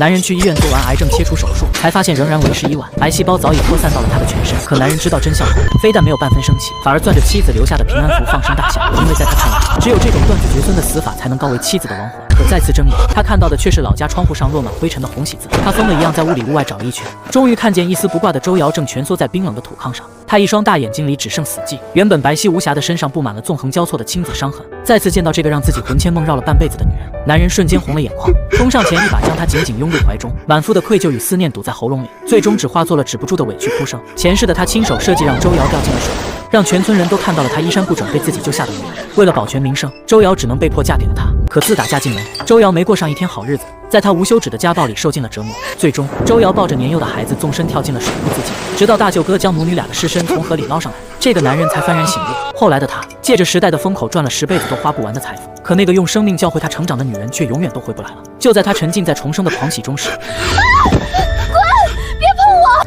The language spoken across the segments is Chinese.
男人去医院做完癌症切除手术，才发现仍然为时已晚，癌细胞早已扩散到了他的全身。可男人知道真相后，非但没有半分生气，反而攥着妻子留下的平安符放声大笑，因为在他看来，只有这种断子绝孙的死法才能告慰妻子的亡魂。可再次睁眼，他看到的却是老家窗户上落满灰尘的红喜字。他疯了一样在屋里屋外找了一圈，终于看见一丝不挂的周瑶正蜷缩在冰冷的土炕上，他一双大眼睛里只剩死寂，原本白皙无瑕的身上布满了纵横交错的青紫伤痕。再次见到这个让自己魂牵梦绕了半辈子的女人，男人瞬间红了眼眶，冲上前一把将她紧紧拥入怀中，满腹的愧疚与思念堵在喉咙里，最终只化作了止不住的委屈哭声。前世的他亲手设计让周瑶掉进了水库，让全村人都看到了他衣衫不整被自己救下的女人。为了保全名声，周瑶只能被迫嫁给了他。可自打嫁进门，周瑶没过上一天好日子，在他无休止的家暴里受尽了折磨。最终，周瑶抱着年幼的孩子纵身跳进了水库自尽，直到大舅哥将母女俩的尸身从河里捞上来，这个男人才幡然醒悟。后来的他借着时代的风口赚了10辈子都花不完的财富，可那个用生命教会他成长的女人却永远都回不来了。就在他沉浸在重生的狂喜中时，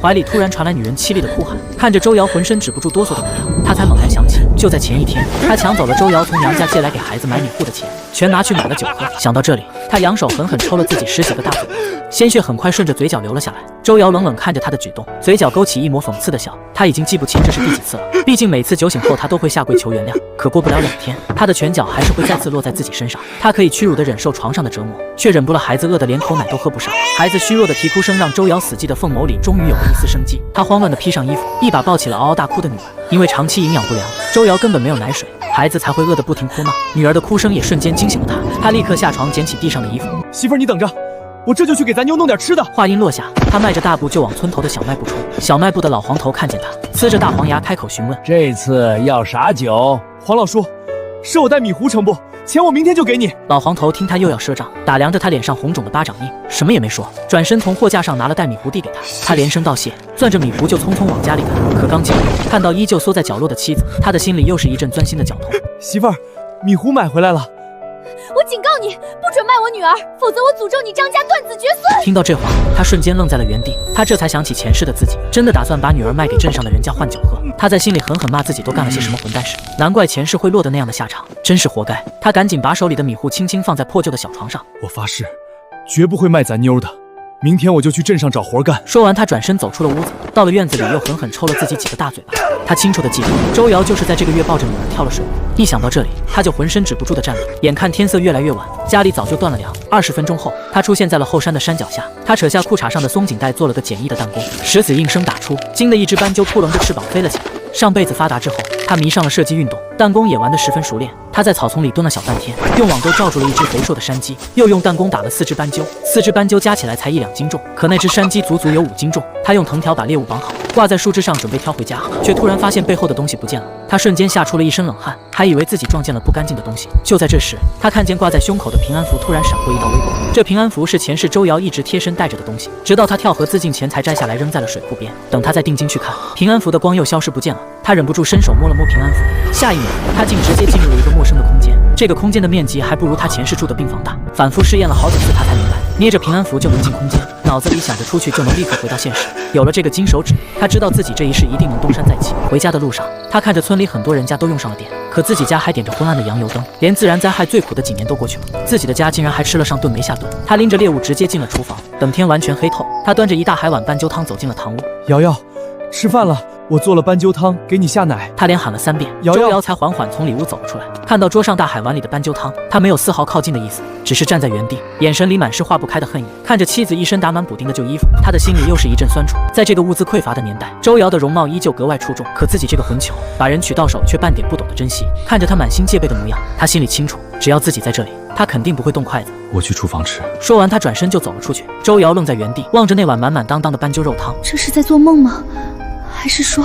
怀里突然传来女人凄厉的哭喊，看着周瑶浑身止不住哆嗦的模样，他才猛然想起，就在前一天，他抢走了周瑶从娘家借来给孩子买米糊的钱，全拿去买了酒喝。想到这里，他扬手狠狠抽了自己10几个大嘴巴，鲜血很快顺着嘴角流了下来。周瑶冷冷看着他的举动，嘴角勾起一抹讽刺的笑。他已经记不清这是第几次了，毕竟每次酒醒后他都会下跪求原谅。可过不了2天，他的拳脚还是会再次落在自己身上。他可以屈辱地忍受床上的折磨，却忍不了孩子饿得连口奶都喝不上。孩子虚弱的啼哭声让周瑶死寂的凤眸里终于有了一丝生机。他慌乱地披上衣服，一把抱起了嗷嗷大哭的女儿。因为长期营养不良，周瑶根本没有奶水，孩子才会饿得不停哭闹。女儿的哭声也瞬间惊醒了他，他立刻下床捡起地上的衣服，媳妇儿你等着，我这就去给咱妞弄点吃的。话音落下，他迈着大步就往村头的小卖部冲。小卖部的老黄头看见他，呲着大黄牙开口询问：这次要啥酒？黄老叔，赊我袋米糊成不？钱我明天就给你。老黄头听他又要赊账，打量着他脸上红肿的巴掌印，什么也没说，转身从货架上拿了袋米糊递给他。他连声道谢，攥着米糊就匆匆往家里赶。可刚进屋，看到依旧缩在角落的妻子，他的心里又是一阵钻心的绞痛。媳妇儿，米糊买回来了。我警告你，不准卖我女儿，否则我诅咒你张家断子绝孙。听到这话，他瞬间愣在了原地。他这才想起前世的自己，真的打算把女儿卖给镇上的人家换酒喝。他在心里狠狠骂自己都干了些什么混蛋事，难怪前世会落得那样的下场，真是活该。他赶紧把手里的米糊轻轻放在破旧的小床上。我发誓，绝不会卖咱妞的。明天我就去镇上找活干。说完，他转身走出了屋子，到了院子里又狠狠抽了自己几个大嘴巴。他清楚地记得，周瑶就是在这个月抱着女儿跳了水库。一想到这里，他就浑身止不住地颤抖。眼看天色越来越晚，家里早就断了粮。20分钟后，他出现在了后山的山脚下。他扯下裤衩上的松紧带，做了个简易的弹弓，石子应声打出，惊得一只斑鸠扑棱着翅膀飞了起来。上辈子发达之后，他迷上了射击运动，弹弓也玩得十分熟练。他在草丛里蹲了小半天，用网钩罩住了一只肥硕的山鸡，又用弹弓打了4只斑鸠，4只斑鸠加起来才1-2斤重，可那只山鸡足足有5斤重。他用藤条把猎物绑好，挂在树枝上准备挑回家，却突然发现背后的东西不见了。他瞬间吓出了一身冷汗，还以为自己撞见了不干净的东西。就在这时，他看见挂在胸口的平安符突然闪过一道微光。这平安符是前世周瑶一直贴身带着的东西，直到他跳河自尽前才摘下来扔在了水库边。等他再定睛去看，平安符的光又消失不见了。他忍不住伸手摸了摸平安符，下一秒，他竟直接进入了一个陌生的空间。这个空间的面积还不如他前世住的病房大。反复试验了好几次，他才明白，捏着平安符就能进空间，脑子里想着出去就能立刻回到现实。有了这个金手指，他知道自己这一世一定能东山再起。回家的路上，他看着村里很多人家都用上了电，可自己家还点着昏暗的洋油灯。连自然灾害最苦的几年都过去了，自己的家竟然还吃了上顿没下顿。他拎着猎物直接进了厨房，等天完全黑透，他端着一大海碗斑鸠汤走进了堂屋。瑶瑶，吃饭了，我做了斑鸠汤，给你下奶。他连喊了3遍，瑶瑶周瑶才缓缓从里屋走了出来。看到桌上大海碗里的斑鸠汤，他没有丝毫靠近的意思，只是站在原地，眼神里满是化不开的恨意。看着妻子一身打满补丁的旧衣服，他的心里又是一阵酸楚。在这个物资匮乏的年代，周瑶的容貌依旧格外出众，可自己这个混球把人娶到手却半点不懂得珍惜。看着他满心戒备的模样，他心里清楚，只要自己在这里，他肯定不会动筷子。我去厨房吃。说完，他转身就走了出去。周瑶愣在原地，望着那碗满满当当的斑鸠肉汤。这是在做梦吗？还是说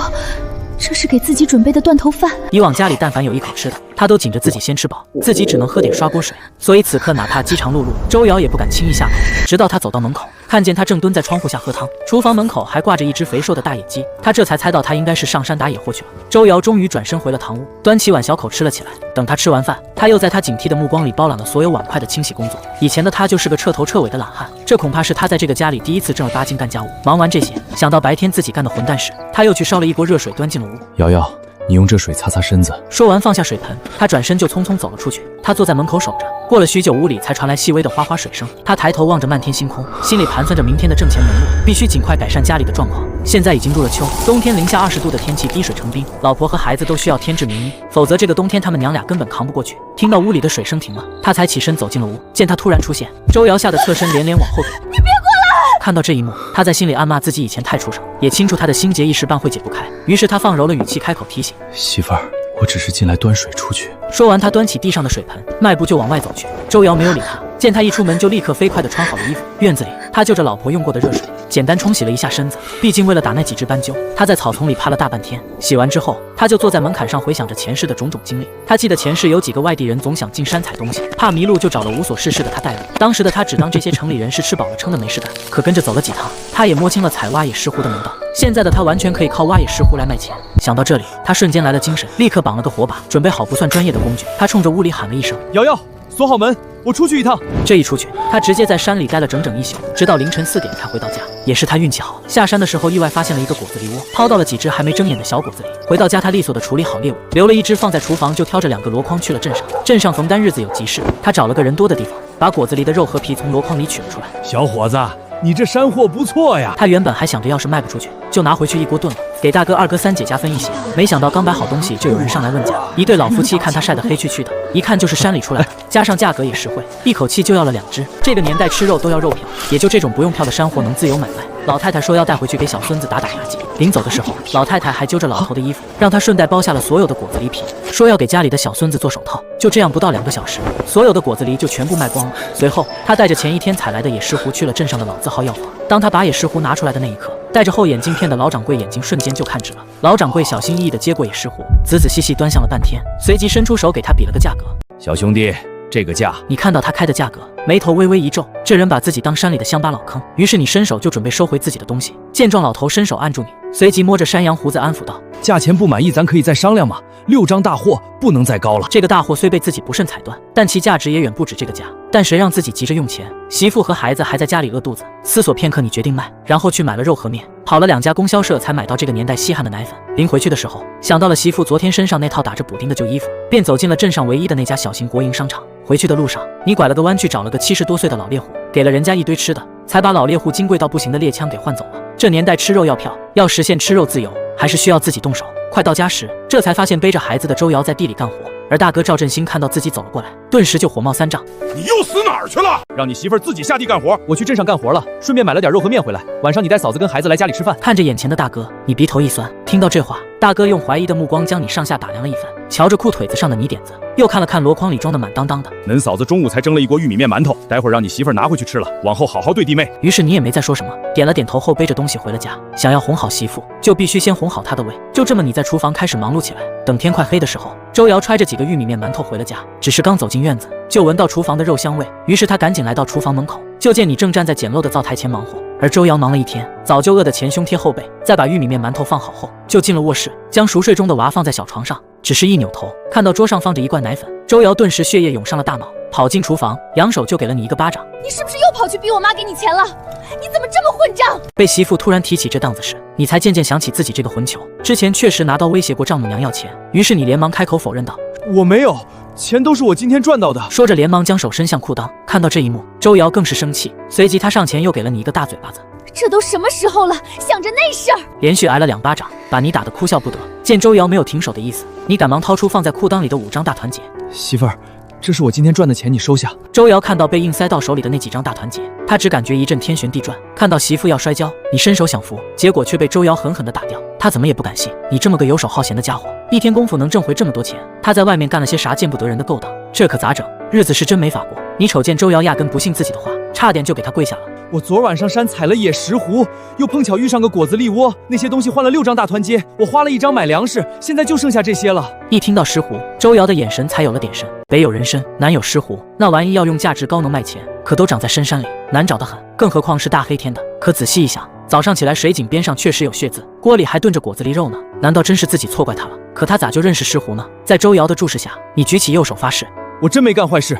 这是给自己准备的断头饭？以往家里但凡有一口吃的，他都紧着自己先吃饱，自己只能喝点刷锅水。所以此刻哪怕饥肠辘辘，周瑶也不敢轻易下口。直到他走到门口，看见他正蹲在窗户下喝汤，厨房门口还挂着一只肥硕的大野鸡，他这才猜到他应该是上山打野获去了。周瑶终于转身回了堂屋，端起碗小口吃了起来。等他吃完饭，他又在他警惕的目光里包揽了所有碗筷的清洗工作。以前的他就是个彻头彻尾的懒汉，这恐怕是他在这个家里第一次正儿八经干家务。忙完这些，想到白天自己干的混蛋事，他又去烧了一锅热水端进了屋。瑶瑶，你用这水擦擦身子。说完放下水盆，他转身就匆匆走了出去。他坐在门口守着，过了许久，屋里才传来细微的哗哗水声。他抬头望着漫天星空，心里盘算着明天的挣钱门路，必须尽快改善家里的状况。现在已经入了秋，冬天零下20度的天气，滴水成冰，老婆和孩子都需要添置棉衣，否则这个冬天他们娘俩根本扛不过去。听到屋里的水声停了，他才起身走进了屋。见他突然出现，周瑶吓得侧身连连往后躲。你别过来！看到这一幕，他在心里暗骂自己以前太畜生，也清楚他的心结一时半会解不开。于是他放柔了语气开口提醒：媳妇儿，我只是进来端水出去。说完，他端起地上的水盆，迈步就往外走去。周瑶没有理他，见他一出门就立刻飞快地穿好了衣服。院子里，他就着老婆用过的热水，简单冲洗了一下身子。毕竟为了打那几只斑鸠，他在草丛里趴了大半天。洗完之后，他就坐在门槛上回想着前世的种种经历。他记得前世有几个外地人总想进山采东西，怕迷路就找了无所事事的他带路。当时的他只当这些城里人是吃饱了撑的没事干，可跟着走了几趟，他也摸清了采挖野石斛的门道。现在的他完全可以靠挖野石斛来卖钱。想到这里，他瞬间来了精神，立刻绑了个火把，准备好不算专业的工具。他冲着屋里喊了一声：瑶瑶，锁好门，我出去一趟。这一出去，他直接在山里待了整整一宿，直到凌晨4点才回到家。也是他运气好，下山的时候意外发现了一个果子狸窝，抛到了几只还没睁眼的小果子狸。回到家，他利索地处理好猎物，留了一只放在厨房，就挑着2个箩筐去了镇上。镇上逢单日子有急事，他找了个人多的地方，把果子狸的肉和皮从箩筐里取了出来。小伙子，你这山货不错呀！他原本还想着要是卖不出去，就拿回去一锅炖了，给大哥、二哥、三姐家分一些。没想到刚摆好东西，就有人上来问价。一对老夫妻看他晒得黑黢黢的，一看就是山里出来的，加上价格也实惠，一口气就要了2只。这个年代吃肉都要肉票，也就这种不用票的山货能自由买卖。老太太说要带回去给小孙子打打牙祭。临走的时候，老太太还揪着老头的衣服，让他顺带剥下了所有的果子狸皮，说要给家里的小孙子做手套。就这样，不到2个小时，所有的果子狸就全部卖光了。随后，他带着前一天采来的野石斛去了镇上的老字号药房。当他把野石斛拿出来的那一刻，戴着厚眼镜片的老掌柜眼睛瞬间就看直了。老掌柜小心翼翼地接过野石斛，仔仔细细端详了半天，随即伸出手给他比了个价格。小兄弟，这个价……你看到他开的价格，眉头微微一皱，这人把自己当山里的乡巴佬坑。于是你伸手就准备收回自己的东西，见状老头伸手按住你，随即摸着山羊胡子安抚道：价钱不满意，咱可以再商量嘛。6张大货不能再高了。这个大货虽被自己不慎踩断，但其价值也远不止这个价。但谁让自己急着用钱，媳妇和孩子还在家里饿肚子。思索片刻，你决定卖，然后去买了肉和面，跑了2家供销社才买到这个年代稀罕的奶粉。临回去的时候，想到了媳妇昨天身上那套打着补丁的旧衣服，便走进了镇上唯一的那家小型国营商场。回去的路上，你拐了个弯去找了个70多岁的老猎户，给了人家一堆吃的，才把老猎户金贵到不行的猎枪给换走了。这年代吃肉要票，要实现吃肉自由，还是需要自己动手。快到家时，这才发现背着孩子的周瑶在地里干活，而大哥赵振兴看到自己走了过来，顿时就火冒三丈：你又死哪儿去了？让你媳妇儿自己下地干活，我去镇上干活了，顺便买了点肉和面回来。晚上你带嫂子跟孩子来家里吃饭。看着眼前的大哥，你鼻头一酸。听到这话，大哥用怀疑的目光将你上下打量了一番，瞧着裤腿子上的泥点子，又看了看箩筐里装的满当当的。恁嫂子中午才蒸了一锅玉米面馒头，待会儿让你媳妇儿拿回去吃了，往后好好对弟妹。于是你也没再说什么，点了点头后背着东西回了家。想要哄好媳妇，就必须先哄好她的胃。就这么你在厨房开始忙碌起来。等天快黑的时候，周瑶揣着几个玉米面馒头回了家，只是刚走进院子，就闻到厨房的肉香味。于是他赶紧来到厨房门口，就见你正站在简陋的灶台前忙活。而周瑶忙了一天，早就饿得前胸贴后背，再把玉米面馒头放好后，就进了卧室，将熟睡中的娃放在小床上。只是一扭头，看到桌上放着一罐奶粉，周瑶顿时血液涌上了大脑，跑进厨房，扬手就给了你一个巴掌。你是不是又跑去逼我妈给你钱了？你怎么这么混账？被媳妇突然提起这档子事，你才渐渐想起自己这个混球，之前确实拿刀威胁过丈母娘要钱。于是你连忙开口否认道：我没有，钱都是我今天赚到的。说着连忙将手伸向裤裆。看到这一幕，周瑶更是生气，随即他上前又给了你一个大嘴巴子。这都什么时候了，想着那事儿。连续挨了2巴掌，把你打得哭笑不得。见周瑶没有停手的意思，你赶忙掏出放在裤裆里的5张大团结。媳妇儿，这是我今天赚的钱，你收下。周瑶看到被硬塞到手里的那几张大团结，他只感觉一阵天旋地转。看到媳妇要摔跤，你伸手想扶，结果却被周瑶狠狠地打掉。他怎么也不敢信，你这么个游手好闲的家伙，一天功夫能挣回这么多钱。他在外面干了些啥见不得人的勾当？这可咋整？日子是真没法过。你瞅见周瑶压根不信自己的话，差点就给他跪下了。我昨晚上山采了野石斛，又碰巧遇上个果子狸窝，那些东西换了6张大团结，我花了1张买粮食，现在就剩下这些了。一听到石斛，周瑶的眼神才有了点神。北有人参，南有石斛，那玩意要用价值高能卖钱，可都长在深山里，难找得很，更何况是大黑天的。可仔细一想，早上起来水井边上确实有血渍，锅里还炖着果子狸肉呢，难道真是自己错怪他了？可他咋就认识石斛呢？在周瑶的注视下，你举起右手发誓：我真没干坏事，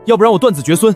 要不然我断子绝孙。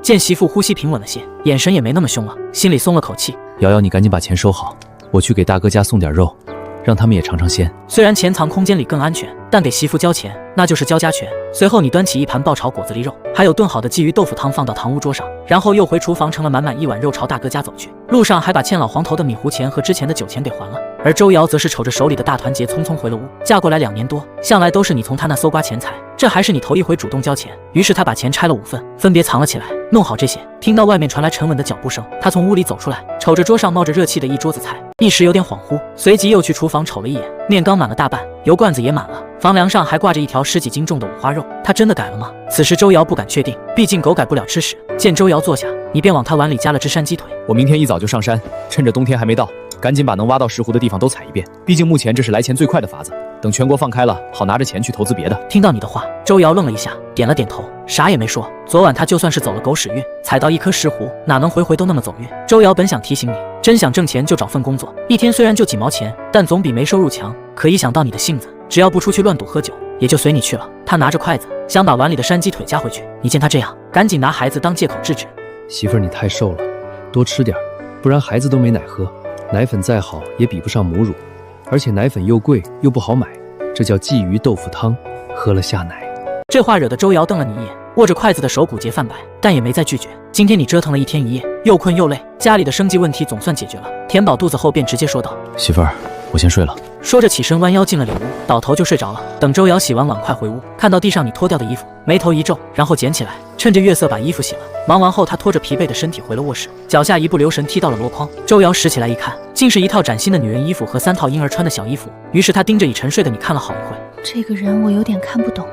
见媳妇呼吸平稳了些，眼神也没那么凶了，心里松了口气。瑶瑶，你赶紧把钱收好，我去给大哥家送点肉，让他们也尝尝鲜。虽然钱藏空间里更安全，但给媳妇交钱那就是交家权。随后你端起一盘爆炒果子狸肉，还有炖好的鲫鱼豆腐汤放到堂屋桌上，然后又回厨房盛了满满一碗肉朝大哥家走去。路上还把欠老黄头的米糊钱和之前的酒钱给还了。而周瑶则是瞅着手里的大团结，匆匆回了屋。嫁过来2年多，向来都是你从她那搜刮钱财，这还是你头一回主动交钱。于是他把钱拆了5份，分别藏了起来。弄好这些，听到外面传来沉稳的脚步声，他从屋里走出来，瞅着桌上冒着热气的一桌子菜，一时有点恍惚，随即又去厨房瞅了一眼，面缸满了大半，油罐子也满了，房梁上还挂着一条10几斤重的五花肉。他真的改了吗？此时周瑶不敢确定，毕竟狗改不了吃屎。见周瑶坐下，你便往他碗里加了只山鸡腿。我明天一早就上山，趁着冬天还没到，赶紧把能挖到石斛的地方都踩一遍。毕竟目前这是来钱最快的法子，等全国放开了，好拿着钱去投资别的。听到你的话，周瑶愣了一下，点了点头，啥也没说。昨晚他就算是走了狗屎运，踩到一颗石斛，哪能回回都那么走运？周瑶本想提醒你，真想挣钱就找份工作，一天虽然就几毛钱，但总比没收入强。可一想到你的性子，只要不出去乱赌喝酒，也就随你去了。他拿着筷子想把碗里的山鸡腿夹回去，你见他这样，赶紧拿孩子当借口制止。媳妇儿，你太瘦了，多吃点，不然孩子都没奶喝。奶粉再好也比不上母乳，而且奶粉又贵又不好买，这叫鲫鱼豆腐汤，喝了下奶。这话惹得周瑶瞪了你一眼，握着筷子的手骨节泛白，但也没再拒绝。今天你折腾了1天1夜，又困又累，家里的生计问题总算解决了。填饱肚子后便直接说道：媳妇儿，我先睡了。说着起身弯腰进了里屋，倒头就睡着了。等周瑶洗完碗筷回屋，看到地上你脱掉的衣服，眉头一皱，然后捡起来，趁着月色把衣服洗了。忙完后，他拖着疲惫的身体回了卧室，脚下一不留神踢到了箩筐。周瑶拾起来一看，竟是一套崭新的女人衣服和3套婴儿穿的小衣服。于是他盯着已沉睡的你看了好一会。这个人我有点看不懂了。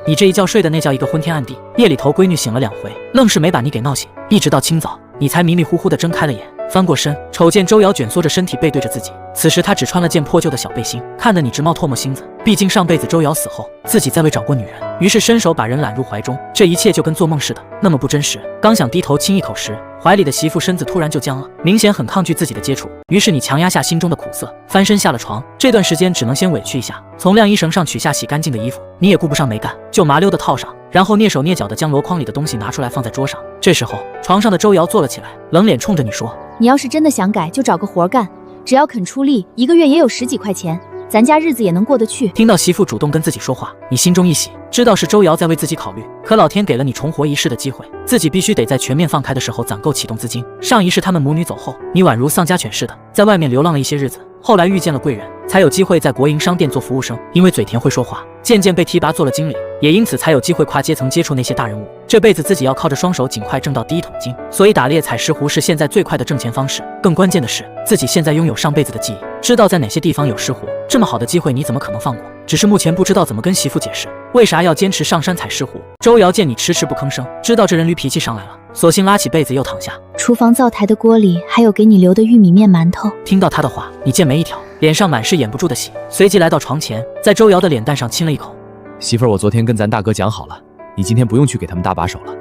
你这一觉睡的那叫一个昏天暗地，夜里头闺女醒了2回，愣是没把你给闹醒，一直到清早，你才迷迷糊糊的睁开了眼，翻过身，瞅见周瑶卷缩着身体背对着自己。此时她只穿了件破旧的小背心，看得你直冒唾沫星子。毕竟上辈子周瑶死后，自己再未找过女人，于是伸手把人揽入怀中，这一切就跟做梦似的，那么不真实。刚想低头亲一口时，怀里的媳妇身子突然就僵了，明显很抗拒自己的接触。于是你强压下心中的苦涩，翻身下了床。这段时间只能先委屈一下，从晾衣绳上取下洗干净的衣服，你也顾不上没干，就麻溜的套上，然后蹑手蹑脚的将箩筐里的东西拿出来放在桌上。这时候床上的周瑶坐了起来，冷脸冲着你说：你要是真的想改，就找个活干，只要肯出力，1个月也有10几块钱，咱家日子也能过得去。听到媳妇主动跟自己说话，你心中一喜，知道是周瑶在为自己考虑。可老天给了你重活一世的机会，自己必须得在全面放开的时候攒够启动资金。上一世他们母女走后，你宛如丧家犬似的在外面流浪了一些日子，后来遇见了贵人，才有机会在国营商店做服务生。因为嘴甜会说话，渐渐被提拔做了经理，也因此才有机会跨阶层接触那些大人物。这辈子自己要靠着双手尽快挣到第1桶金，所以打猎采石斛是现在最快的挣钱方式。更关键的是，自己现在拥有上辈子的记忆，知道在哪些地方有石斛。这么好的机会你怎么可能放过？只是目前不知道怎么跟媳妇解释，为啥要坚持上山采石斛。周瑶见你迟迟不吭声，知道这人驴脾气上来了，索性拉起被子又躺下。厨房灶台的锅里还有给你留的玉米面馒头。听到他的话，你剑眉一挑，脸上满是掩不住的喜，随即来到床前，在周瑶的脸蛋上亲了一口。媳妇儿，我昨天跟咱大哥讲好了，你今天不用去给他们搭把手了，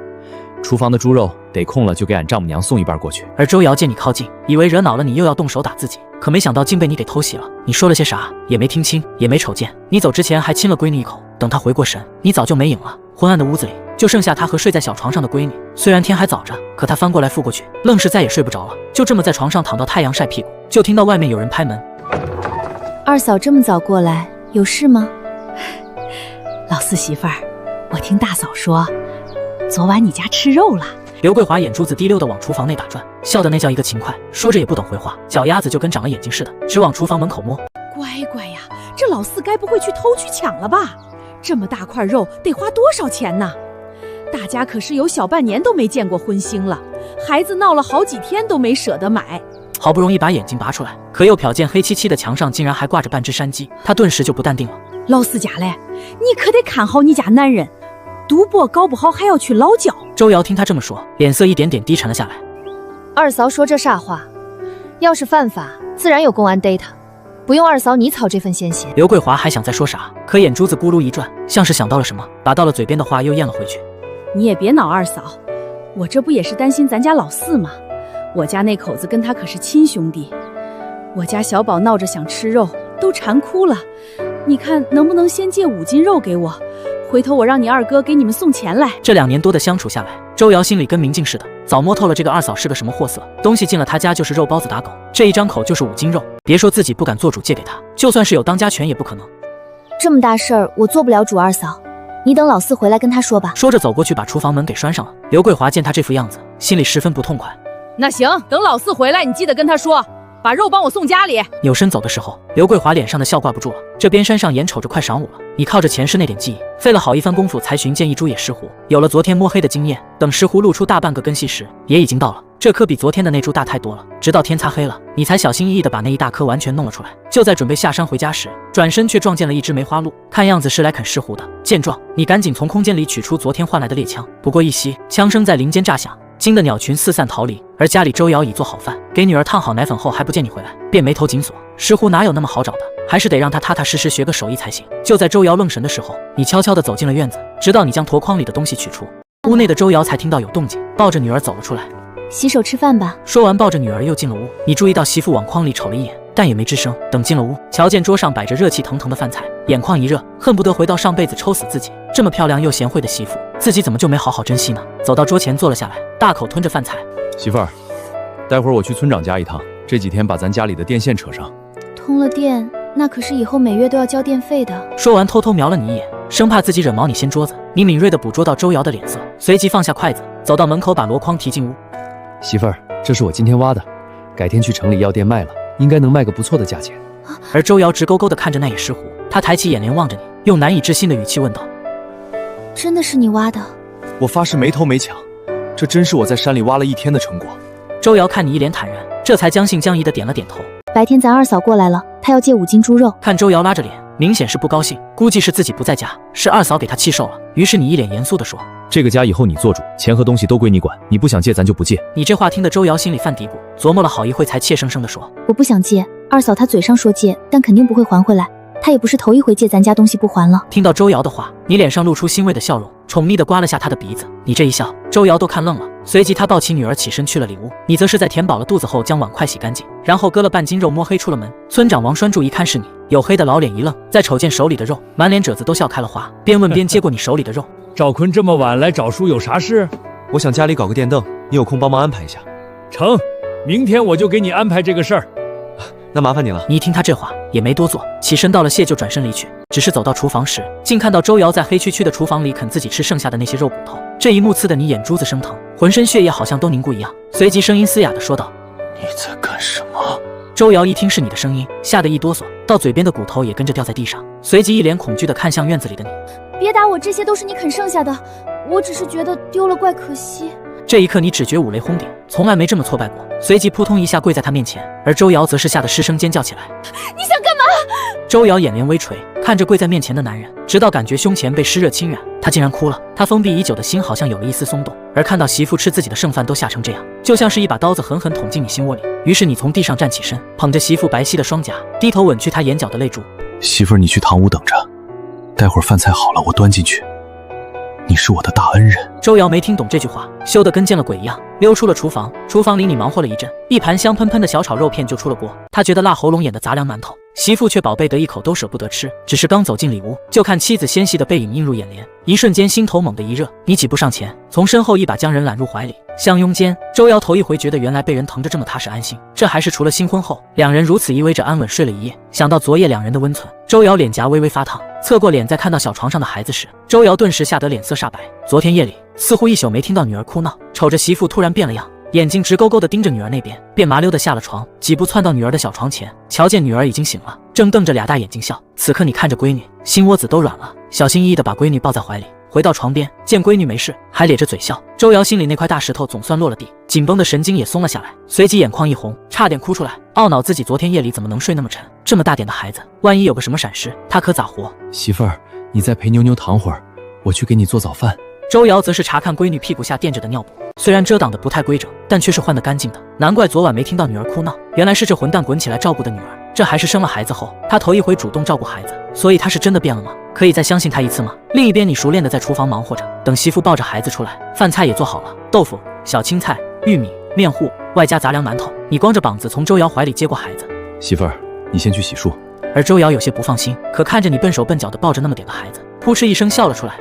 厨房的猪肉得空了就给俺丈母娘送一半过去。而周瑶见你靠近，以为惹恼了你又要动手打自己，可没想到竟被你给偷袭了。你说了些啥也没听清，也没瞅见。你走之前还亲了闺女一口，等她回过神，你早就没影了。昏暗的屋子里就剩下她和睡在小床上的闺女。虽然天还早着，可她翻过来覆过去，愣是再也睡不着了，就这么在床上躺到太阳晒屁股。就听到外面有人拍门。二嫂这么早过来，有事吗？老四媳妇儿，我听大嫂说，昨晚你家吃肉了。刘桂华眼珠子滴溜的往厨房内打转，笑的那叫一个勤快。说着也不等回话，脚丫子就跟长了眼睛似的，直往厨房门口摸。乖乖呀，这老四该不会去偷去抢了吧？这么大块肉得花多少钱呢？大家可是有小半年都没见过荤腥了，孩子闹了好几天都没舍得买。好不容易把眼睛拔出来，可又瞟见黑漆漆的墙上竟然还挂着半只山鸡，他顿时就不淡定了。老四家嘞，你可得看好你家男人，赌博搞不好还要去劳教。周瑶听他这么说，脸色一点点低沉了下来。二嫂说这啥话？要是犯法，自然有公安逮他，不用二嫂你操这份闲心。刘桂华还想再说啥，可眼珠子咕噜一转，像是想到了什么，把到了嘴边的话又咽了回去。你也别恼二嫂，我这不也是担心咱家老四吗？我家那口子跟他可是亲兄弟，我家小宝闹着想吃肉，都馋哭了。你看能不能先借5斤肉给我，回头我让你二哥给你们送钱来。这2年多的相处下来，周瑶心里跟明镜似的，早摸透了这个二嫂是个什么货色，东西进了他家就是肉包子打狗，这一张口就是5斤肉。别说自己不敢做主借给他，就算是有当家权也不可能。这么大事儿我做不了主，二嫂，你等老四回来跟他说吧。说着走过去把厨房门给拴上了。刘桂华见他这副样子，心里十分不痛快。那行，等老四回来，你记得跟他说，把肉帮我送家里。扭身走的时候，刘桂华脸上的笑挂不住了。这边山上眼瞅着快晌午了，你靠着前世那点记忆，费了好一番功夫才寻见一株野石斛，有了昨天摸黑的经验，等石斛露出大半个根系时，也已经到了。这颗比昨天的那株大太多了，直到天擦黑了，你才小心翼翼地把那一大颗完全弄了出来。就在准备下山回家时，转身却撞见了一只梅花鹿，看样子是来啃石斛的。见状，你赶紧从空间里取出昨天换来的猎枪，不过一息，枪声在林间炸响，惊得鸟群四散逃离。而家里周瑶已做好饭，给女儿烫好奶粉后还不见你回来，便眉头紧锁。石斛哪有那么好找的，还是得让他踏踏实实学个手艺才行。就在周瑶愣神的时候，你悄悄地走进了院子，直到你将箩筐里的东西取出，屋内的周瑶才听到有动静，抱着女儿走了出来。洗手吃饭吧。说完抱着女儿又进了屋。你注意到媳妇往筐里瞅了一眼，但也没吱声。等进了屋，瞧见桌上摆着热气腾腾的饭菜，眼眶一热，恨不得回到上辈子抽死自己。这么漂亮又贤惠的媳妇，自己怎么就没好好珍惜呢？走到桌前坐了下来，大口吞着饭菜。媳妇儿，待会儿我去村长家一趟，这几天把咱家里的电线扯上。通了电，那可是以后每月都要交电费的。说完偷偷瞄了你一眼，生怕自己惹毛你掀桌子。你敏锐地捕捉到周瑶的脸色，随即放下筷子，走到门口把箩筐提进屋。媳妇儿，这是我今天挖的，改天去城里要店卖了，应该能卖个不错的价钱。而周瑶直勾勾地看着那野石斛，她抬起眼帘望着你，用难以置信的语气问道：真的是你挖的？我发誓没偷没抢，这真是我在山里挖了一天的成果。周瑶看你一脸坦然，这才将信将疑地点了点头。白天咱二嫂过来了，她要借5斤猪肉。看周瑶拉着脸，明显是不高兴，估计是自己不在家，是二嫂给她气受了。于是你一脸严肃地说：这个家以后你做主，钱和东西都归你管，你不想借咱就不借。你这话听得周瑶心里犯嘀咕，琢磨了好一会才怯生生地说：我不想借，二嫂她嘴上说借，但肯定不会还回来，她也不是头一回借咱家东西不还了。听到周瑶的话，你脸上露出欣慰的笑容，宠溺地刮了下她的鼻子。你这一笑，周瑶都看愣了。随即她抱起女儿起身去了里屋，你则是在填饱了肚子后将碗筷洗干净，然后割了半斤肉摸黑出了门。村长王栓柱一看是你，黝黑的老脸一愣，再瞅见手里的肉，满脸褶子都笑开了花，边问边接过你手里的肉。赵坤这么晚来找叔有啥事？我想家里搞个电灯，你有空帮忙安排一下。成，明天我就给你安排这个事儿。那麻烦你了。你一听他这话也没多做，起身道了谢就转身离去。只是走到厨房时，竟看到周瑶在黑黢黢的厨房里啃自己吃剩下的那些肉骨头。这一幕刺得你眼珠子生疼，浑身血液好像都凝固一样。随即声音嘶哑地说道：你在干什么？周瑶一听是你的声音，吓得一哆嗦，到嘴边的骨头也跟着掉在地上，随即一脸恐惧地看向院子里的你。别打我，这些都是你啃剩下的，我只是觉得丢了怪可惜。这一刻你只觉五雷轰顶，从来没这么挫败过，随即扑通一下跪在他面前，而周瑶则是吓得失声尖叫起来。你想干嘛？周瑶眼帘微垂，看着跪在面前的男人，直到感觉胸前被湿热侵染，她竟然哭了。她封闭已久的心好像有了一丝松动，而看到媳妇吃自己的剩饭都吓成这样，就像是一把刀子狠狠捅进你心窝里。于是你从地上站起身，捧着媳妇白皙的双颊，低头吻去她眼角的泪珠。媳妇儿，你去堂屋等着，待会儿饭菜好了我端进去。你是我的大恩人。周瑶没听懂这句话，羞得跟见了鬼一样，溜出了厨房。厨房里你忙活了一阵，一盘香喷喷的小炒肉片就出了锅。她觉得辣喉咙眼的杂粮馒头，媳妇却宝贝得一口都舍不得吃。只是刚走进里屋，就看妻子纤细的背影映入眼帘，一瞬间心头猛地一热，你几步上前，从身后一把将人揽入怀里。相拥间，周瑶头一回觉得原来被人疼着这么踏实安心，这还是除了新婚后两人如此依偎着安稳睡了一夜。想到昨夜两人的温存，周瑶脸颊微微发烫，侧过脸再看到小床上的孩子时，周瑶顿时吓得脸色煞白。昨天夜里似乎一宿没听到女儿哭闹，瞅着媳妇突然变了样，眼睛直勾勾地盯着女儿那边，便麻溜地下了床，几步窜到女儿的小床前，瞧见女儿已经醒了，正瞪着俩大眼睛笑。此刻你看着闺女，心窝子都软了，小心翼翼地把闺女抱在怀里。回到床边，见闺女没事，还咧着嘴笑。周瑶心里那块大石头总算落了地，紧绷的神经也松了下来，随即眼眶一红，差点哭出来，懊恼自己昨天夜里怎么能睡那么沉。这么大点的孩子，万一有个什么闪失，他可咋活？媳妇儿，你再陪妞妞躺会儿，我去给你做早饭。周瑶则是查看闺女屁股下垫着的尿布，虽然遮挡的不太规整，但却是换得干净的。难怪昨晚没听到女儿哭闹，原来是这混蛋滚起来照顾的女儿。这还是生了孩子后，他头一回主动照顾孩子，所以他是真的变了吗？可以再相信他一次吗？另一边，你熟练的在厨房忙活着，等媳妇抱着孩子出来，饭菜也做好了，豆腐、小青菜、玉米、面糊，外加杂粮馒头。你光着膀子从周瑶怀里接过孩子。媳妇儿，你先去洗漱。而周瑶有些不放心，可看着你笨手笨脚的抱着那么点个孩子，扑哧一声笑了出来。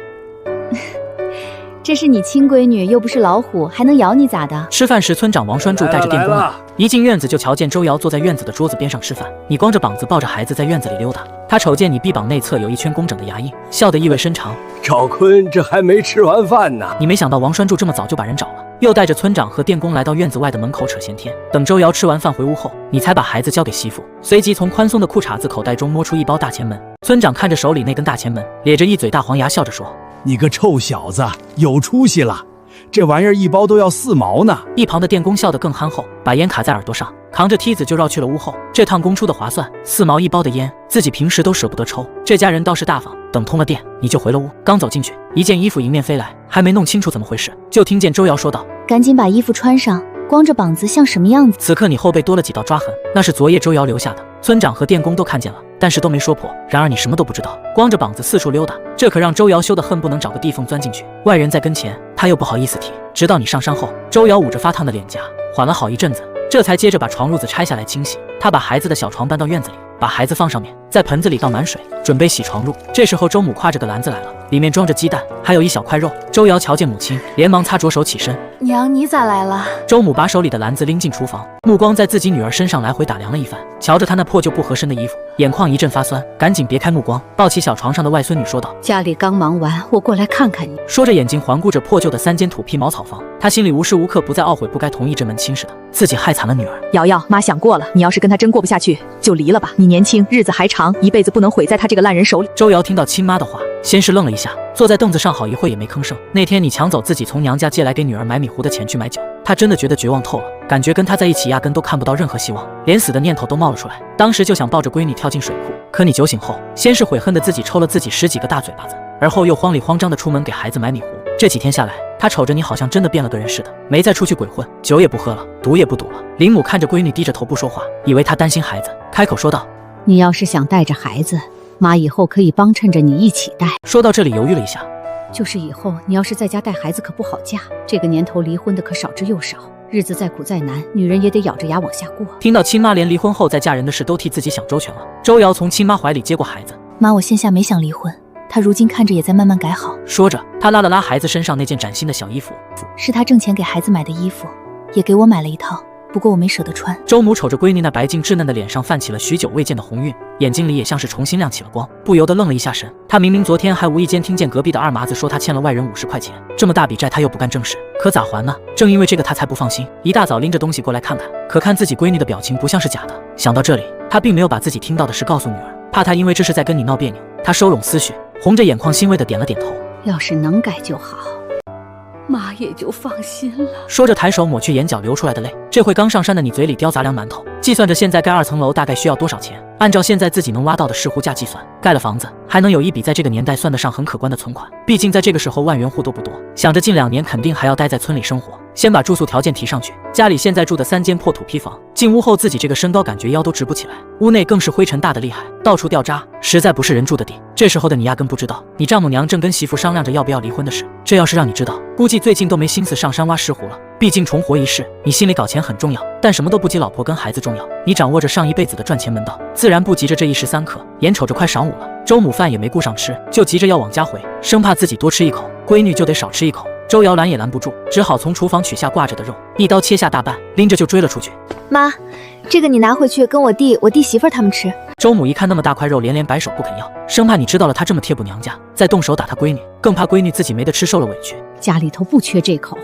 这是你亲闺女，又不是老虎，还能咬你咋的？吃饭时，村长王栓柱带着电工来，一进院子就瞧见周瑶坐在院子的桌子边上吃饭，你光着膀子抱着孩子在院子里溜达。他瞅见你臂膀内侧有一圈工整的牙印，笑得意味深长。赵坤，这还没吃完饭呢。你没想到王栓柱这么早就把人找了，又带着村长和电工来到院子外的门口扯闲天。等周瑶吃完饭回屋后，你才把孩子交给媳妇，随即从宽松的裤衩子口袋中摸出一包大前门。村长看着手里那根大前门，咧着一嘴大黄牙，笑着说：“你个臭小子，有出息了！这玩意儿一包都要4毛呢。”一旁的电工笑得更憨厚，把烟卡在耳朵上，扛着梯子就绕去了屋后。这趟工出的划算，4毛一包的烟，自己平时都舍不得抽。这家人倒是大方。等通了电，你就回了屋。刚走进去，一件衣服迎面飞来，还没弄清楚怎么回事，就听见周瑶说道：“赶紧把衣服穿上，光着膀子像什么样子？”此刻你后背多了几道抓痕，那是昨夜周瑶留下的。村长和电工都看见了，但是都没说破。然而你什么都不知道，光着膀子四处溜达，这可让周瑶羞得恨不能找个地缝钻进去。外人在跟前，他又不好意思提。直到你上山后，周瑶捂着发烫的脸颊，缓了好一阵子，这才接着把床褥子拆下来清洗。他把孩子的小床搬到院子里，把孩子放上面，在盆子里倒满水，准备洗床褥。这时候周母挎着个篮子来了，里面装着鸡蛋，还有一小块肉。周瑶瞧见母亲，连忙擦着手起身：“娘，你咋来了？”周母把手里的篮子拎进厨房，目光在自己女儿身上来回打量了一番，瞧着她那破旧不合身的衣服，眼眶一阵发酸，赶紧别开目光，抱起小床上的外孙女说道：“家里刚忙完，我过来看看你。”说着眼睛环顾着破旧的3间土坯茅草房，她心里无时无刻不在懊悔不该同意这门亲事的，自己害惨了女儿。瑶瑶，妈想过了，你要是跟他真过不下去，就离了吧。你年轻，日子还长，一辈子不能毁在他这个烂人手里。周瑶听到亲妈的话，先是愣了一下，坐在凳子上好一会也没吭声。那天你抢走自己从娘家借来给女儿买米糊的钱去买酒，她真的觉得绝望透了，感觉跟她在一起压根都看不到任何希望，连死的念头都冒了出来。当时就想抱着闺女跳进水库，可你酒醒后，先是悔恨的自己抽了自己10几个大嘴巴子，而后又慌里慌张的出门给孩子买米糊。这几天下来，他瞅着你好像真的变了个人似的，没再出去鬼混，酒也不喝了，赌也不赌了。林母看着闺女低着头不说话，以为她担心孩子，开口说道：“你要是想带着孩子，妈以后可以帮衬着你一起带。”说到这里犹豫了一下，就是以后你要是在家带孩子可不好嫁，这个年头离婚的可少之又少，日子再苦再难，女人也得咬着牙往下过。听到亲妈连离婚后再嫁人的事都替自己想周全了，周瑶从亲妈怀里接过孩子：“妈，我现下没想离婚，他如今看着也在慢慢改好。”说着，他拉了拉孩子身上那件崭新的小衣服，是他挣钱给孩子买的衣服，也给我买了一套，不过我没舍得穿。周母瞅着闺女那白净稚嫩的脸上泛起了许久未见的红晕，眼睛里也像是重新亮起了光，不由得愣了一下神。她明明昨天还无意间听见隔壁的二麻子说他欠了外人50块钱，这么大笔债他又不干正事，可咋还呢？正因为这个他才不放心，一大早拎着东西过来看看，可看自己闺女的表情不像是假的。想到这里，他并没有把自己听到的事告诉女儿，怕她因为这是在跟你闹别扭。他收拢思绪，红着眼眶欣慰地点了点头。要是能改就好，妈也就放心了。说着抬手抹去眼角流出来的泪。这回刚上山的你嘴里叼杂粮馒头，计算着现在盖2层楼大概需要多少钱，按照现在自己能挖到的市户价计算，盖了房子还能有一笔在这个年代算得上很可观的存款。毕竟在这个时候万元户都不多，想着近2年肯定还要待在村里生活，先把住宿条件提上去。家里现在住的3间破土坯房，进屋后自己这个身高感觉腰都直不起来，屋内更是灰尘大的厉害，到处掉渣，实在不是人住的地。这时候的你压根不知道，你丈母娘正跟媳妇商量着要不要离婚的事。这要是让你知道，估计最近都没心思上山挖石斛了。毕竟重活一世，你心里搞钱很重要，但什么都不及老婆跟孩子重要。你掌握着上一辈子的赚钱门道，自然不急着这一时3刻。眼瞅着快晌午了，周母饭也没顾上吃，就急着要往家回，生怕自己多吃一口，闺女就得少吃一口。周瑶拦也拦不住，只好从厨房取下挂着的肉，一刀切下大半，拎着就追了出去。妈，这个你拿回去跟我弟媳妇他们吃。周母一看那么大块肉，连连摆手不肯要，生怕你知道了她这么贴补娘家，再动手打她闺女，更怕闺女自己没得吃受了委屈。家里头不缺这口，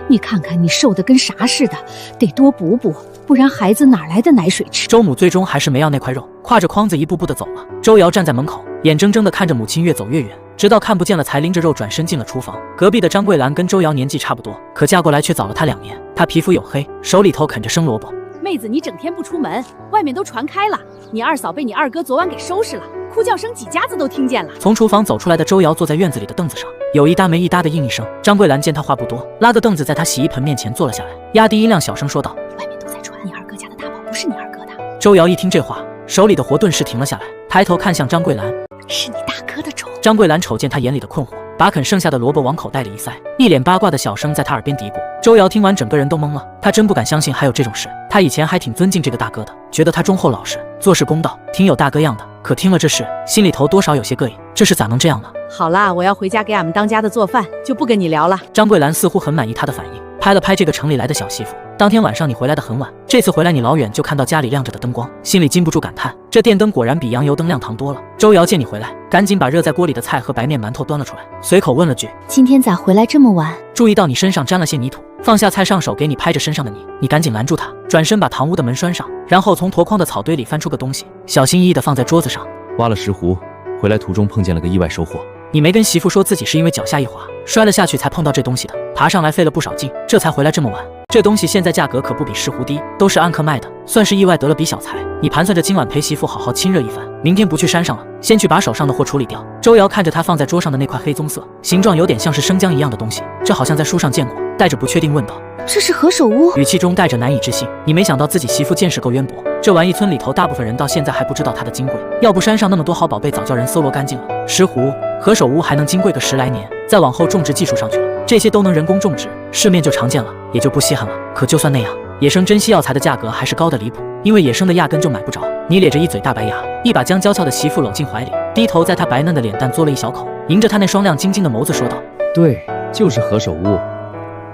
你看看你瘦得跟啥似的，得多补补，不然孩子哪来的奶水吃。周母最终还是没要那块肉，挎着筐子一步步的走了。周瑶站在门口，眼睁睁的看着母亲越走越远，直到看不见了才拎着肉转身进了厨房。隔壁的张桂兰跟周瑶年纪差不多，可嫁过来却早了她2年。她皮肤黝黑，手里头啃着生萝卜。妹子，你整天不出门，外面都传开了，你二嫂被你二哥昨晚给收拾了，哭叫声几家子都听见了。从厨房走出来的周瑶坐在院子里的凳子上，有一搭没一搭的应一声。张桂兰见她话不多，拉个凳子在她洗衣盆面前坐了下来，压低音量小声说道：“外面都在传，你二哥家的大宝不是你二哥的。”周瑶一听这话，手里的活顿时停了下来，抬头看向张桂兰：“是你大哥的种。”张桂兰瞅见她眼里的困惑，把啃剩下的萝卜往口袋里一塞，一脸八卦的小声在她耳边嘀咕。周瑶听完整个人都懵了，她真不敢相信还有这种事。她以前还挺尊敬这个大哥的，觉得他忠厚老实，做事公道，挺有大哥样的。可听了这事，心里头多少有些膈应，这事咋能这样呢？好啦，我要回家给俺们当家的做饭，就不跟你聊了。张桂兰似乎很满意他的反应，拍了拍这个城里来的小媳妇，当天晚上你回来的很晚，这次回来你老远就看到家里亮着的灯光，心里禁不住感叹，这电灯果然比洋油灯亮堂多了。周瑶见你回来，赶紧把热在锅里的菜和白面馒头端了出来，随口问了句：今天咋回来这么晚？注意到你身上沾了些泥土，放下菜上手给你拍着身上的泥，你赶紧拦住他，转身把堂屋的门拴上，然后从箩筐的草堆里翻出个东西，小心翼翼地放在桌子上。挖了石斛，回来途中碰见了个意外收获。你没跟媳妇说自己是因为脚下一滑摔了下去才碰到这东西的，爬上来费了不少劲，这才回来这么晚。这东西现在价格可不比石斛低，都是按克卖的，算是意外得了笔小财。你盘算着今晚陪媳妇好好亲热一番，明天不去山上了，先去把手上的货处理掉。周瑶看着他放在桌上的那块黑棕色、形状有点像是生姜一样的东西，这好像在书上见过，带着不确定问道：这是何首乌？语气中带着难以置信。你没想到自己媳妇见识够渊博，这玩意村里头大部分人到现在还不知道它的金贵，要不山上那么多好宝贝早叫人搜罗干净了。石斛、何首乌还能金贵个10来年，再往后种植技术上去了，这些都能人工种植，市面就常见了，也就不稀罕了。可就算那样，野生珍稀药材的价格还是高得离谱，因为野生的压根就买不着。你咧着一嘴大白牙，一把将娇俏的媳妇搂进怀里，低头在她白嫩的脸蛋嘬了一小口，迎着她那双亮晶晶的眸子说道：对，就是何首乌，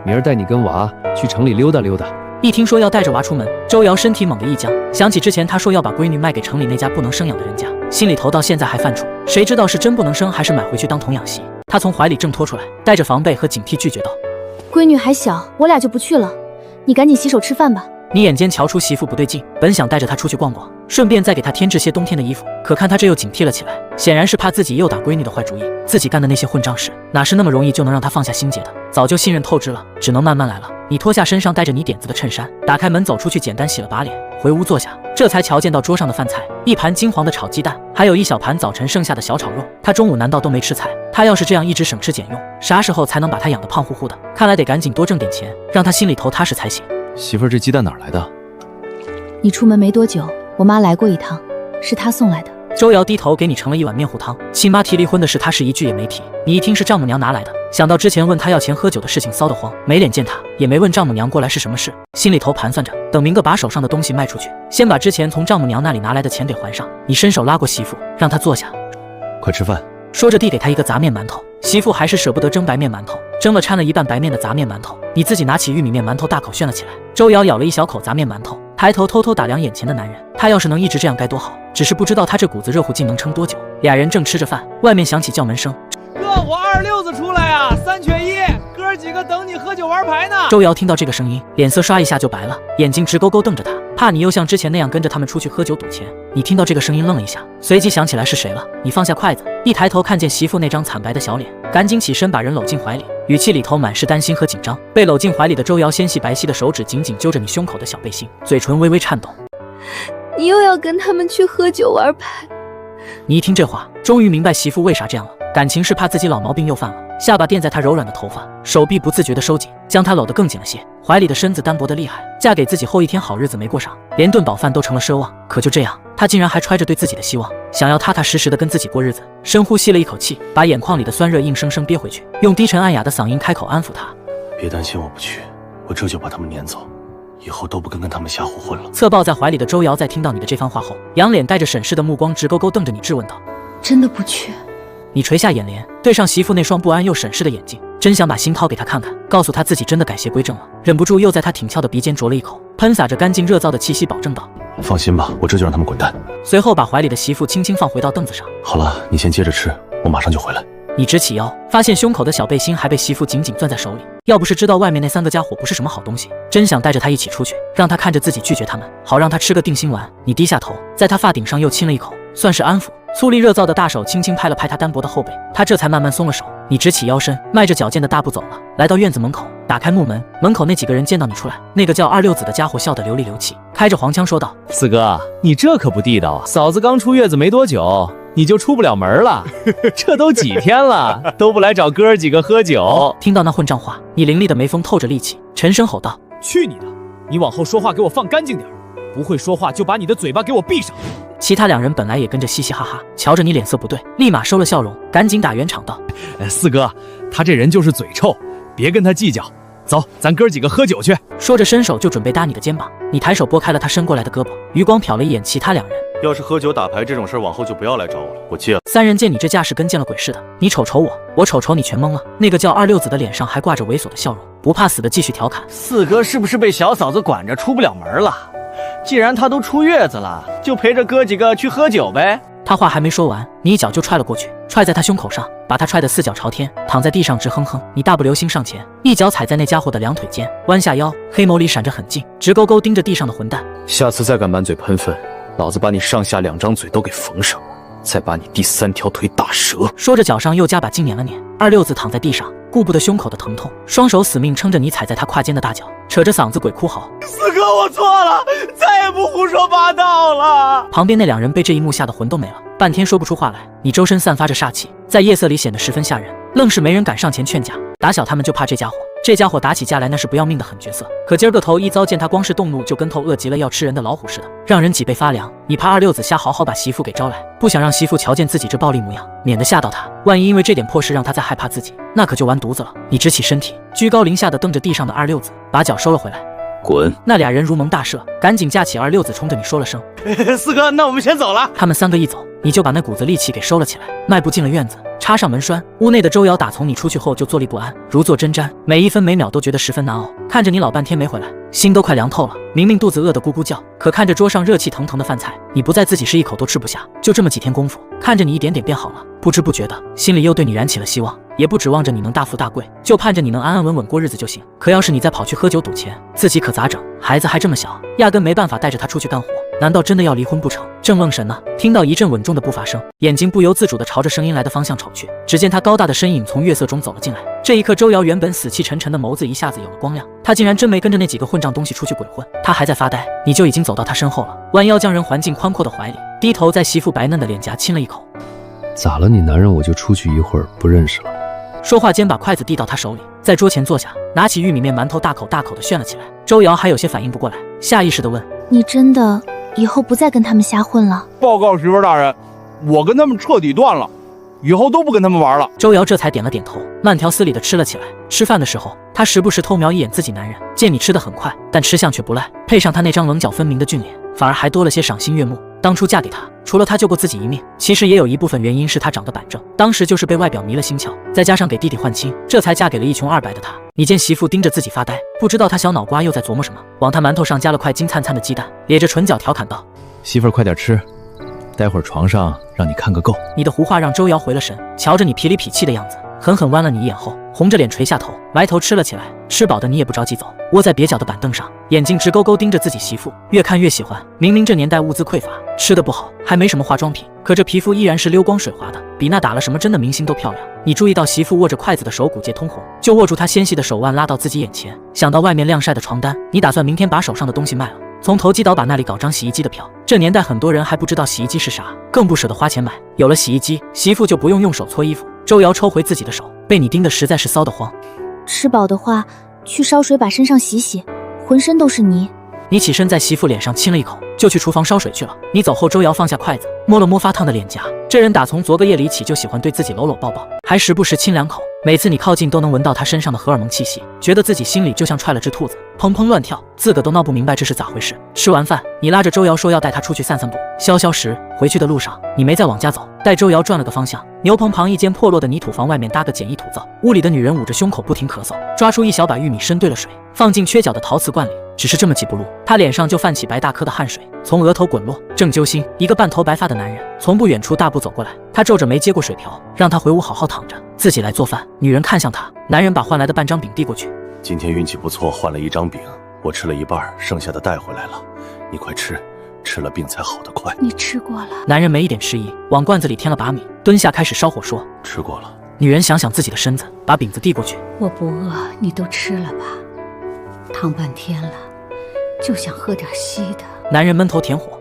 明儿带你跟娃去城里溜达溜达。一听说要带着娃出门，周瑶身体猛地一僵，想起之前他说要把闺女卖给城里那家不能生养的人家，心里头到现在还犯怵，谁知道是真不能生还是买回去当童养媳。他从怀里挣脱出来，带着防备和警惕拒绝道：闺女还小，我俩就不去了，你赶紧洗手吃饭吧。你眼尖瞧出媳妇不对劲，本想带着她出去逛逛，顺便再给她添置些冬天的衣服，可看她这又警惕了起来，显然是怕自己又打闺女的坏主意。自己干的那些混账事，哪是那么容易就能让她放下心结的？早就信任透支了，只能慢慢来了。你脱下身上带着泥点子的衬衫，打开门走出去，简单洗了把脸，回屋坐下，这才瞧见到桌上的饭菜，一盘金黄的炒鸡蛋，还有一小盘早晨剩下的小炒肉。他中午难道都没吃菜？他要是这样一直省吃俭用，啥时候才能把他养得胖乎乎的？看来得赶紧多挣点钱，让他心里头踏实才行。媳妇儿，这鸡蛋哪儿来的？你出门没多久，我妈来过一趟，是她送来的。周瑶低头给你盛了一碗面糊汤，亲妈提离婚的事她是一句也没提，你一听是丈母娘拿来的，想到之前问她要钱喝酒的事情骚得慌，没脸见她，也没问丈母娘过来是什么事，心里头盘算着，等明个把手上的东西卖出去，先把之前从丈母娘那里拿来的钱给还上。你伸手拉过媳妇，让她坐下，快吃饭。说着递给她一个杂面馒头，媳妇还是舍不得蒸白面馒头，蒸了掺了一半白面的杂面馒头。你自己拿起玉米面馒头大口炫了起来。周瑶咬了一小口杂面馒头，抬头偷偷打量眼前的男人，他要是能一直这样该多好，只是不知道他这股子热乎劲能撑多久。俩人正吃着饭，外面响起叫门声，哥，我26子出来啊，3缺1，哥儿几个等你喝酒玩牌呢。周瑶听到这个声音，脸色刷一下就白了，眼睛直勾勾瞪着他，怕你又像之前那样跟着他们出去喝酒赌钱。你听到这个声音愣了一下，随即想起来是谁了。你放下筷子，一抬头看见媳妇那张惨白的小脸，赶紧起身把人搂进怀里，语气里头满是担心和紧张。被搂进怀里的周瑶纤细白皙的手指紧紧揪着你胸口的小背心，嘴唇微微颤抖。你又要跟他们去喝酒玩牌？你一听这话，终于明白媳妇为啥这样了，感情是怕自己老毛病又犯了。下巴垫在他柔软的头发，手臂不自觉地收紧，将他搂得更紧了些。怀里的身子单薄得厉害，嫁给自己后一天好日子没过上，连顿饱饭都成了奢望。可就这样，他竟然还揣着对自己的希望，想要踏踏实实地跟自己过日子。深呼吸了一口气，把眼眶里的酸热硬生生憋回去，用低沉暗哑的嗓音开口安抚他：别担心我不去，我这就把他们撵走，以后都不跟他们瞎胡混了。侧抱在怀里的周瑶在听到你的这番话后，仰脸带着审视的目光直勾勾瞪着你，质问道：真的不去？你垂下眼帘，对上媳妇那双不安又审视的眼睛，真想把心掏给她看看，告诉她自己真的改邪归正了。忍不住又在她挺翘的鼻尖啄了一口，喷洒着干净热燥的气息，保证道：放心吧，我这就让他们滚蛋。随后把怀里的媳妇轻轻放回到凳子上。好了，你先接着吃，我马上就回来。你直起腰，发现胸口的小背心还被媳妇紧紧攥在手里。要不是知道外面那3个家伙不是什么好东西，真想带着他一起出去，让他看着自己拒绝他们，好让他吃个定心丸。你低下头，在他发顶上又亲了一口，算是安抚。粗粝热燥的大手轻轻拍了拍他单薄的后背，他这才慢慢松了手。你直起腰身，迈着矫健的大步走了，来到院子门口，打开木门，门口那几个人见到你出来，那个叫26子的家伙笑得流里流气，开着黄腔说道：四哥，你这可不地道啊！嫂子刚出月子没多久，你就出不了门了，这都几天了，都不来找哥儿几个喝酒。听到那混账话，你凌厉的眉峰透着戾气，沉声吼道：去你的！你往后说话给我放干净点，不会说话就把你的嘴巴给我闭上。其他2人本来也跟着嘻嘻哈哈，瞧着你脸色不对，立马收了笑容，赶紧打圆场道：四哥，他这人就是嘴臭，别跟他计较，走，咱哥几个喝酒去。说着伸手就准备搭你的肩膀，你抬手拨开了他伸过来的胳膊，余光瞟了一眼其他2人。要是喝酒打牌这种事儿，往后就不要来找我了，我戒了。 3人见你这架势跟见了鬼似的，你瞅瞅我，我瞅瞅你，全懵了。那个叫26子的脸上还挂着猥琐的笑容，不怕死的继续调侃。四哥是不是被小嫂子管着出不了门了？既然她都出月子了，就陪着哥几个去喝酒呗。他话还没说完，你一脚就踹了过去，踹在他胸口上，把他踹得四脚朝天，躺在地上直哼哼。你大步流星上前，一脚踩在那家伙的两腿间，弯下腰，黑眸里闪着狠劲，直勾勾盯着地上的混蛋。下次再敢满嘴喷粪，老子把你上下2张嘴都给缝上，再把你第3条腿打折。说着脚上又加把劲碾了碾。二六子躺在地上，顾不得胸口的疼痛，双手死命撑着你踩在他胯间的大脚，扯着嗓子鬼哭嚎：四哥，我错了，再也不胡说八道了。旁边那2人被这一幕吓得魂都没了，半天说不出话来。你周身散发着煞气，在夜色里显得十分吓人，愣是没人敢上前劝架。打小他们就怕这家伙，这家伙打起架来那是不要命的狠角色。可今儿个头一遭见他，光是动怒就跟头饿极了要吃人的老虎似的，让人脊背发凉。你怕二六子瞎好好把媳妇给招来，不想让媳妇瞧见自己这暴力模样，免得吓到他。万一因为这点破事让他再害怕自己，那可就完犊子了。你直起身体，居高临下的瞪着地上的二六子，把脚收了回来。滚！那2人如蒙大赦，赶紧架起二六子，冲着你说了声四哥，那我们先走了。他们3个一走，你就把那股子戾气给收了起来，迈步进了院子，插上门栓。屋内的周瑶打从你出去后就坐立不安，如坐针毡，每一分每秒都觉得十分难熬。看着你老半天没回来，心都快凉透了。明明肚子饿得咕咕叫，可看着桌上热气腾腾的饭菜，你不在自己是一口都吃不下。就这么几天功夫，看着你一点点变好了，不知不觉的心里又对你燃起了希望，也不指望着你能大富大贵，就盼着你能安安稳稳过日子就行。可要是你再跑去喝酒赌钱，自己可咋整？孩子还这么小，压根没办法带着他出去干活，难道真的要离婚不成？正愣神呢，听到一阵稳重的步伐声，眼睛不由自主地朝着声音来的方向瞅去，只见他高大的身影从月色中走了进来。这一刻，周瑶原本死气沉沉的眸子一下子有了光亮，他竟然真没跟着那几个混账东西出去鬼混。他还在发呆，你就已经走到他身后了，弯腰将人环进宽阔的怀里，低头在媳妇白嫩的脸颊亲了一口。咋了你男人，我就出去一会儿，不认识了。说话间把筷子递到他手里，在桌前坐下，拿起玉米面馒头大口大口的炫了起来。周瑶还有些反应不过来，下意识地问：你真的以后不再跟他们瞎混了？报告媳妇大人，我跟他们彻底断了，以后都不跟他们玩了。周瑶这才点了点头，慢条斯理地吃了起来。吃饭的时候，他时不时偷瞄一眼自己男人，见你吃得很快，但吃相却不赖，配上他那张棱角分明的俊脸，反而还多了些赏心悦目。当初嫁给他，除了他救过自己一命，其实也有一部分原因是他长得板正，当时就是被外表迷了心窍，再加上给弟弟换亲，这才嫁给了一穷二白的他。你见媳妇盯着自己发呆，不知道他小脑瓜又在琢磨什么，往他馒头上加了块金灿灿的鸡蛋，咧着唇角调侃道：媳妇儿快点吃，待会儿床上让你看个够。你的胡话让周瑶回了神，瞧着你痞里痞气的样子，狠狠剜了你一眼后，红着脸垂下头，埋头吃了起来。吃饱的你也不着急走，窝在蹩脚的板凳上，眼睛直勾勾盯着自己媳妇，越看越喜欢。明明这年代物资匮乏，吃得不好，还没什么化妆品，可这皮肤依然是溜光水滑的，比那打了什么针的明星都漂亮。你注意到媳妇握着筷子的手骨节通红，就握住她纤细的手腕拉到自己眼前。想到外面晾晒的床单，你打算明天把手上的东西卖了，从投机倒把那里搞张洗衣机的票。这年代很多人还不知道洗衣机是啥，更不舍得花钱买。有了洗衣机，媳妇就不用手搓衣服。周瑶抽回自己的手，被你盯得实在是骚得慌。吃饱的话，去烧水把身上洗洗，浑身都是泥。你起身在媳妇脸上亲了一口，就去厨房烧水去了。你走后，周瑶放下筷子，摸了摸发烫的脸颊。这人打从昨个夜里起就喜欢对自己搂搂抱抱，还时不时亲2口。每次你靠近都能闻到他身上的荷尔蒙气息，觉得自己心里就像踹了只兔子，砰砰乱跳，自个都闹不明白这是咋回事。吃完饭，你拉着周瑶说要带她出去散散步、消消食。回去的路上，你没再往家走，带周瑶转了个方向。牛棚旁一间破落的泥土房外面搭个简易土灶，屋里的女人捂着胸口不停咳嗽，抓出一小把玉米深兑了水，放进缺角的陶瓷罐里。只是这么几步路，她脸上就泛起白大颗的汗水，从额头滚落。正揪心，一个半头白发的男人从不远处大步走过来，他皱着眉接过水瓢，让他回屋好好躺着，自己来做饭。女人看向他，男人把换来的半张饼递过去。今天运气不错，换了1张饼，我吃了一半，剩下的带回来了，你快吃，吃了病才好得快。你吃过了？男人没一点迟疑，往罐子里添了把米，蹲下开始烧火说：吃过了。女人想想自己的身子，把饼子递过去。我不饿，你都吃了吧？躺半天了，就想喝点稀的。男人闷头填火，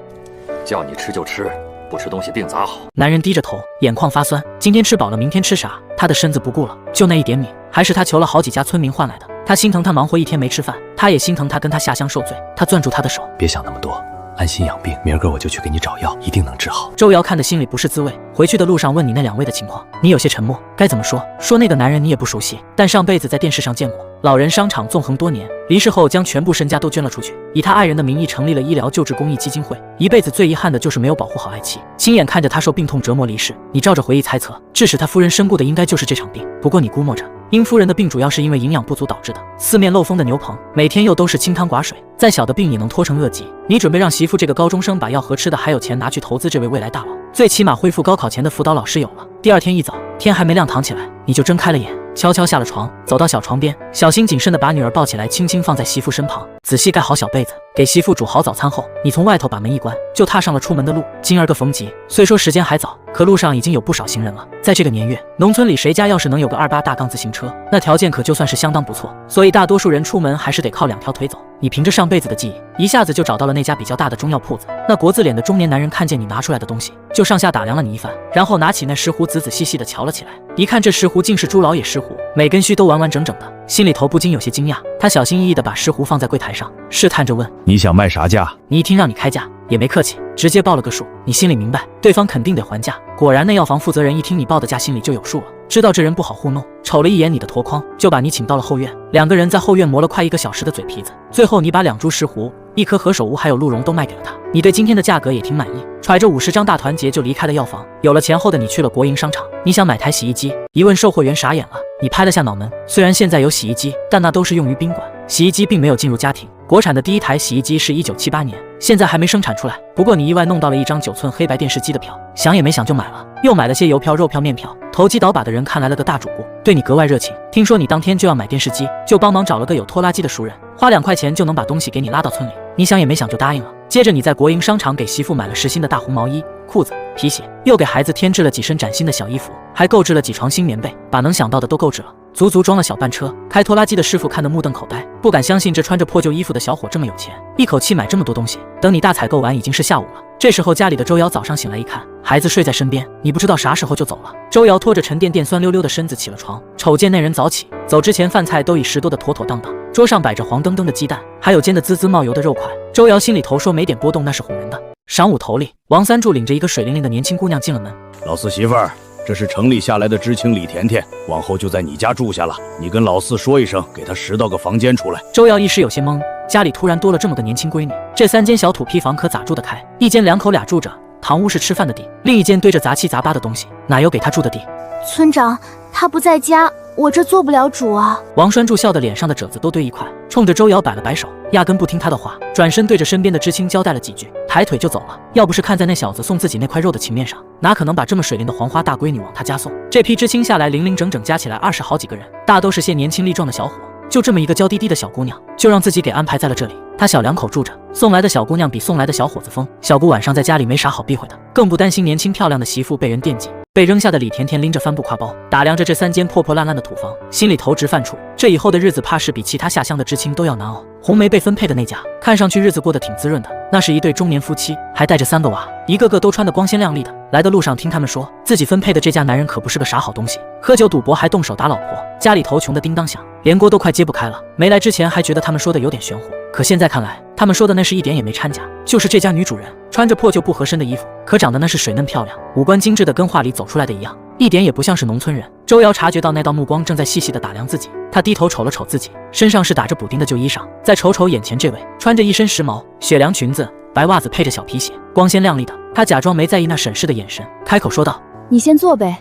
叫你吃就吃，不吃东西病咋好？男人低着头，眼眶发酸。今天吃饱了，明天吃啥？他的身子不顾了，就那一点米，还是他求了好几家村民换来的。他心疼他忙活一天没吃饭，他也心疼他跟他下乡受罪。他攥住他的手，别想那么多，安心养病，明儿个我就去给你找药，一定能治好。周瑶看得心里不是滋味，回去的路上问你那2位的情况，你有些沉默，该怎么说？说那个男人你也不熟悉，但上辈子在电视上见过。老人商场纵横多年，离世后将全部身家都捐了出去，以他爱人的名义成立了医疗救治公益基金会。一辈子最遗憾的就是没有保护好爱妻，亲眼看着他受病痛折磨离世。你照着回忆猜测，致使他夫人身故的应该就是这场病。不过你估摸着，殷夫人的病主要是因为营养不足导致的，四面漏风的牛棚，每天又都是清汤寡水，再小的病也能拖成恶疾。你准备让媳妇这个高中生把药盒吃的还有钱拿去投资这位未来大佬，最起码恢复高考前的辅导老师有了。第二天一早，天还没亮躺起来，你就睁开了眼，悄悄下了床，走到小床边，小心谨慎地把女儿抱起来，轻轻放在媳妇身旁，仔细盖好小被子，给媳妇煮好早餐后，你从外头把门一关，就踏上了出门的路。今儿个逢吉，虽说时间还早，可路上已经有不少行人了。在这个年月，农村里谁家要是能有个28大杠自行车，那条件可就算是相当不错。所以大多数人出门还是得靠2条腿走。你凭着上辈子的记忆，一下子就找到了那家比较大的中药铺子。那国字脸的中年男人看见你拿出来的东西，就上下打量了你一番，然后拿起那石斛仔仔细细地瞧了起来。一看这石斛竟是朱老爷石斛，每根须都完完整整的，心里头不禁有些惊讶。他小心翼翼地把石斛放在柜台上，试探着问：你想卖啥价？你一听让你开价，也没客气，直接报了个数。你心里明白，对方肯定得还价。果然，那药房负责人一听你报的价，心里就有数了，知道这人不好糊弄，瞅了一眼你的箩筐，就把你请到了后院。2个人在后院磨了快1个小时的嘴皮子，最后你把2株石斛、1颗何首乌还有鹿茸都卖给了他。你对今天的价格也挺满意，揣着50张大团结就离开了药房。有了钱后的你去了国营商场，你想买台洗衣机，一问售货员傻眼了。你拍了下脑门，虽然现在有洗衣机，但那都是用于宾馆，洗衣机并没有进入家庭。国产的第一台洗衣机是1978年，现在还没生产出来。不过你意外弄到了1张9寸黑白电视机的票，想也没想就买了，又买了些邮票、肉票、面票。投机倒把的人看来了个大主顾，对你格外热情。听说你当天就要买电视机，就帮忙找了个有拖拉机的熟人，花2块钱就能把东西给你拉到村里。你想也没想就答应了。接着你在国营商场给媳妇买了10新的大红毛衣、裤子、皮鞋，又给孩子添置了几身崭新的小衣服，还购置了几床新棉被，把能想到的都购置了，足足装了小半车。开拖拉机的师傅看得目瞪口呆，不敢相信这穿着破旧衣服的小伙这么有钱，一口气买这么多东西。等你大采购完，已经是下午了。这时候家里的周瑶早上醒来一看，孩子睡在身边，你不知道啥时候就走了。周瑶拖着沉甸甸酸溜溜的身子起了床，瞅见那人早起，走之前饭菜都已拾掇得妥妥当当，桌上摆着黄澄澄的鸡蛋，还有煎得滋滋冒油的肉块。周瑶心里头说没点波动那是哄人的。晌午头里，王三柱领着一个水灵灵的年轻姑娘进了门。老四媳妇儿，这是城里下来的知青李甜甜，往后就在你家住下了。你跟老四说一声，给她拾到个房间出来。周瑶一时有些懵，家里突然多了这么个年轻闺女，这3间小土坯房可咋住得开？一间2口俩住着，堂屋是吃饭的地，另一间堆着杂七杂八的东西，哪有给她住的地？村长，他不在家，我这做不了主啊。王栓柱笑得脸上的褶子都堆一块，冲着周瑶摆了摆手，压根不听他的话，转身对着身边的知青交代了几句，抬腿就走了。要不是看在那小子送自己那块肉的情面上，哪可能把这么水灵的黄花大闺女往他家送？这批知青下来，零零整整加起来20好几个人，大都是些年轻力壮的小伙。就这么一个娇滴滴的小姑娘，就让自己给安排在了这里。她小2口住着，送来的小姑娘比送来的小伙子疯。小姑晚上在家里没啥好避讳的，更不担心年轻漂亮的媳妇被人惦记。被扔下的李甜甜拎着帆布挎包，打量着这3间破破烂烂的土房，心里头直犯怵。这以后的日子怕是比其他下乡的知青都要难熬。红梅被分配的那家，看上去日子过得挺滋润的，那是一对中年夫妻，还带着3个娃，一个个都穿得光鲜亮丽的。来的路上听他们说，自己分配的这家男人可不是个啥好东西，喝酒赌博还动手打老婆，家里头穷得叮当响，连锅都快揭不开了。没来之前还觉得他们说的有点玄乎，可现在看来，他们说的那是一点也没掺假。就是这家女主人穿着破旧不合身的衣服，可长得那是水嫩漂亮，五官精致的跟画里走出来的一样，一点也不像是农村人。周瑶察觉到那道目光正在细细地打量自己，她低头瞅了瞅自己，身上是打着补丁的旧衣裳，再瞅瞅眼前这位，穿着一身时髦雪凉裙子，白袜子配着小皮鞋，光鲜亮丽的。她假装没在意那审视的眼神，开口说道：你先坐呗，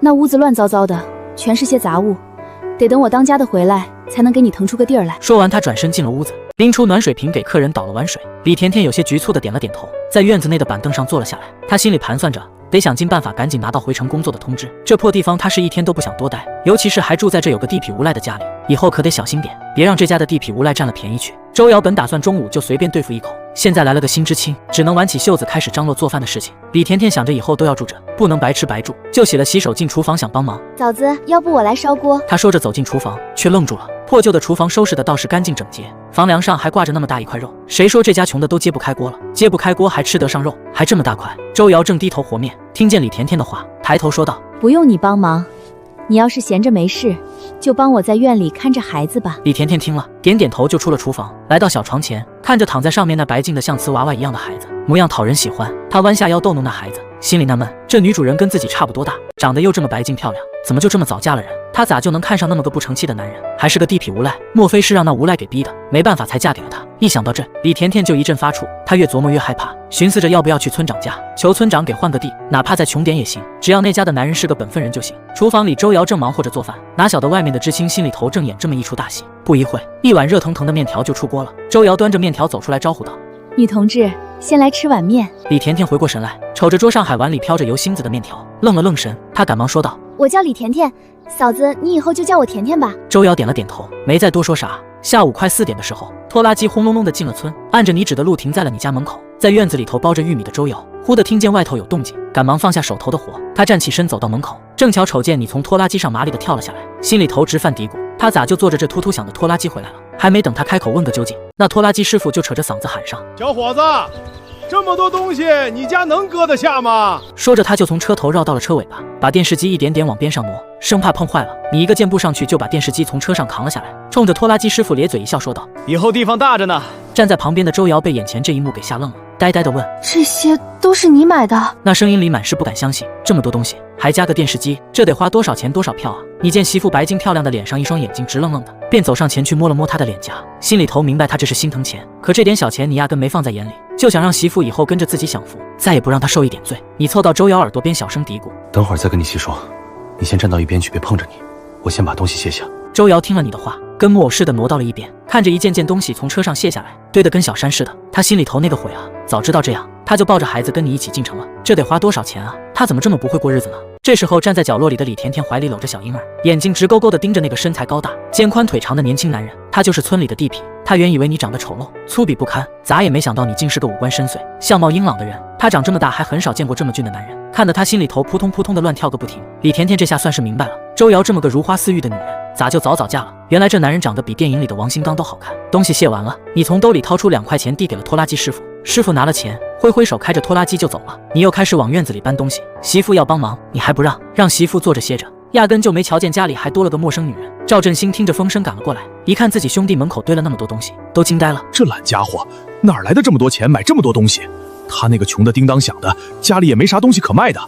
那屋子乱糟糟的，全是些杂物，得等我当家的回来才能给你腾出个地儿来。说完，她转身进了屋子，拎出暖水瓶给客人倒了碗水。李甜甜有些局促地点了点头，在院子内的板凳上坐了下来。她心里盘算着，得想尽办法赶紧拿到回城工作的通知。这破地方她是一天都不想多待，尤其是还住在这有个地痞无赖的家里，以后可得小心点，别让这家的地痞无赖占了便宜去。周瑶本打算中午就随便对付一口，现在来了个新知青，只能挽起袖子开始张罗做饭的事情。李甜甜想着以后都要住着，不能白吃白住，就洗了洗手进厨房想帮忙。嫂子，要不我来烧锅？她说着走进厨房，却愣住了。破旧的厨房收拾的倒是干净整洁，房梁上还挂着那么大一块肉，谁说这家穷的都揭不开锅了？揭不开锅还吃得上肉，还这么大块。周瑶正低头和面，听见李甜甜的话，抬头说道：不用你帮忙，你要是闲着没事，就帮我在院里看着孩子吧。李甜甜听了，点点头就出了厨房，来到小床前，看着躺在上面那白净的像瓷娃娃一样的孩子，模样讨人喜欢。她弯下腰逗弄那孩子，心里纳闷，这女主人跟自己差不多大，长得又这么白净漂亮，怎么就这么早嫁了人？她咋就能看上那么个不成器的男人？还是个地痞无赖？莫非是让那无赖给逼的？没办法才嫁给了他。一想到这，李甜甜就一阵发怵。她越琢磨越害怕，寻思着要不要去村长家求村长给换个地，哪怕再穷点也行，只要那家的男人是个本分人就行。厨房里周瑶正忙活着做饭，哪晓得外面的知青心里头正演这么一出大戏。不一会，一碗热腾腾的面条就出锅了。周瑶端着面条走出来招呼道：“女同志，先来吃碗面。”李甜甜回过神来，瞅着桌上海碗里飘着油星子的面条，愣了愣神，她赶忙说道：“我叫李甜甜，嫂子，你以后就叫我甜甜吧。”周瑶点了点头，没再多说啥。下午快4点的时候，拖拉机轰隆隆的进了村，按着你指的路停在了你家门口。在院子里头包着玉米的周瑶忽地听见外头有动静，赶忙放下手头的活，她站起身走到门口，正巧瞅见你从拖拉机上麻利的跳了下来，心里头直犯嘀咕，她咋就坐着这突突响的拖拉机回来了？还没等她开口问个究竟，那拖拉机师傅就扯着嗓子喊上：“小伙子，这么多东西，你家能搁得下吗？”说着，他就从车头绕到了车尾巴，把电视机一点点往边上挪，生怕碰坏了。你一个箭步上去，就把电视机从车上扛了下来，冲着拖拉机师傅咧嘴一笑，说道：“以后地方大着呢。”站在旁边的周瑶被眼前这一幕给吓愣了，呆呆地问：“这些都是你买的？”那声音里满是不敢相信，这么多东西，还加个电视机，这得花多少钱多少票啊？你见媳妇白净漂亮的脸上一双眼睛直愣愣的，便走上前去摸了摸她的脸颊，心里头明白她这是心疼钱，可这点小钱你压根没放在眼里，就想让媳妇以后跟着自己享福，再也不让她受一点罪。你凑到周瑶耳朵边小声嘀咕：“等会儿再跟你细说，你先站到一边去，别碰着你，我先把东西卸下。”周瑶听了你的话，跟木偶似的挪到了一边，看着一件件东西从车上卸下来，堆得跟小山似的。他心里头那个悔啊！早知道这样，他就抱着孩子跟你一起进城了。这得花多少钱啊？他怎么这么不会过日子呢？这时候，站在角落里的李甜甜怀里搂着小婴儿，眼睛直勾勾地盯着那个身材高大、肩宽腿长的年轻男人。他就是村里的地痞。他原以为你长得丑陋、粗鄙不堪，咋也没想到你竟是个五官深邃、相貌英朗的人。他长这么大还很少见过这么俊的男人，看得他心里头扑通扑通的乱跳个不停。李甜甜这下算是明白了，周瑶这么个如花似玉的女人，咋就早早嫁了？原来这男人长得比电影里的王新刚都好看。东西卸完了，你从兜里掏出2块钱递给了拖拉机师傅，师傅拿了钱，挥挥手开着拖拉机就走了。你又开始往院子里搬东西，媳妇要帮忙，你还不让媳妇坐着歇着，压根就没瞧见家里还多了个陌生女人。赵振兴听着风声赶了过来，一看自己兄弟门口堆了那么多东西，都惊呆了。这懒家伙哪来的这么多钱买这么多东西？他那个穷的叮当响的，家里也没啥东西可卖的，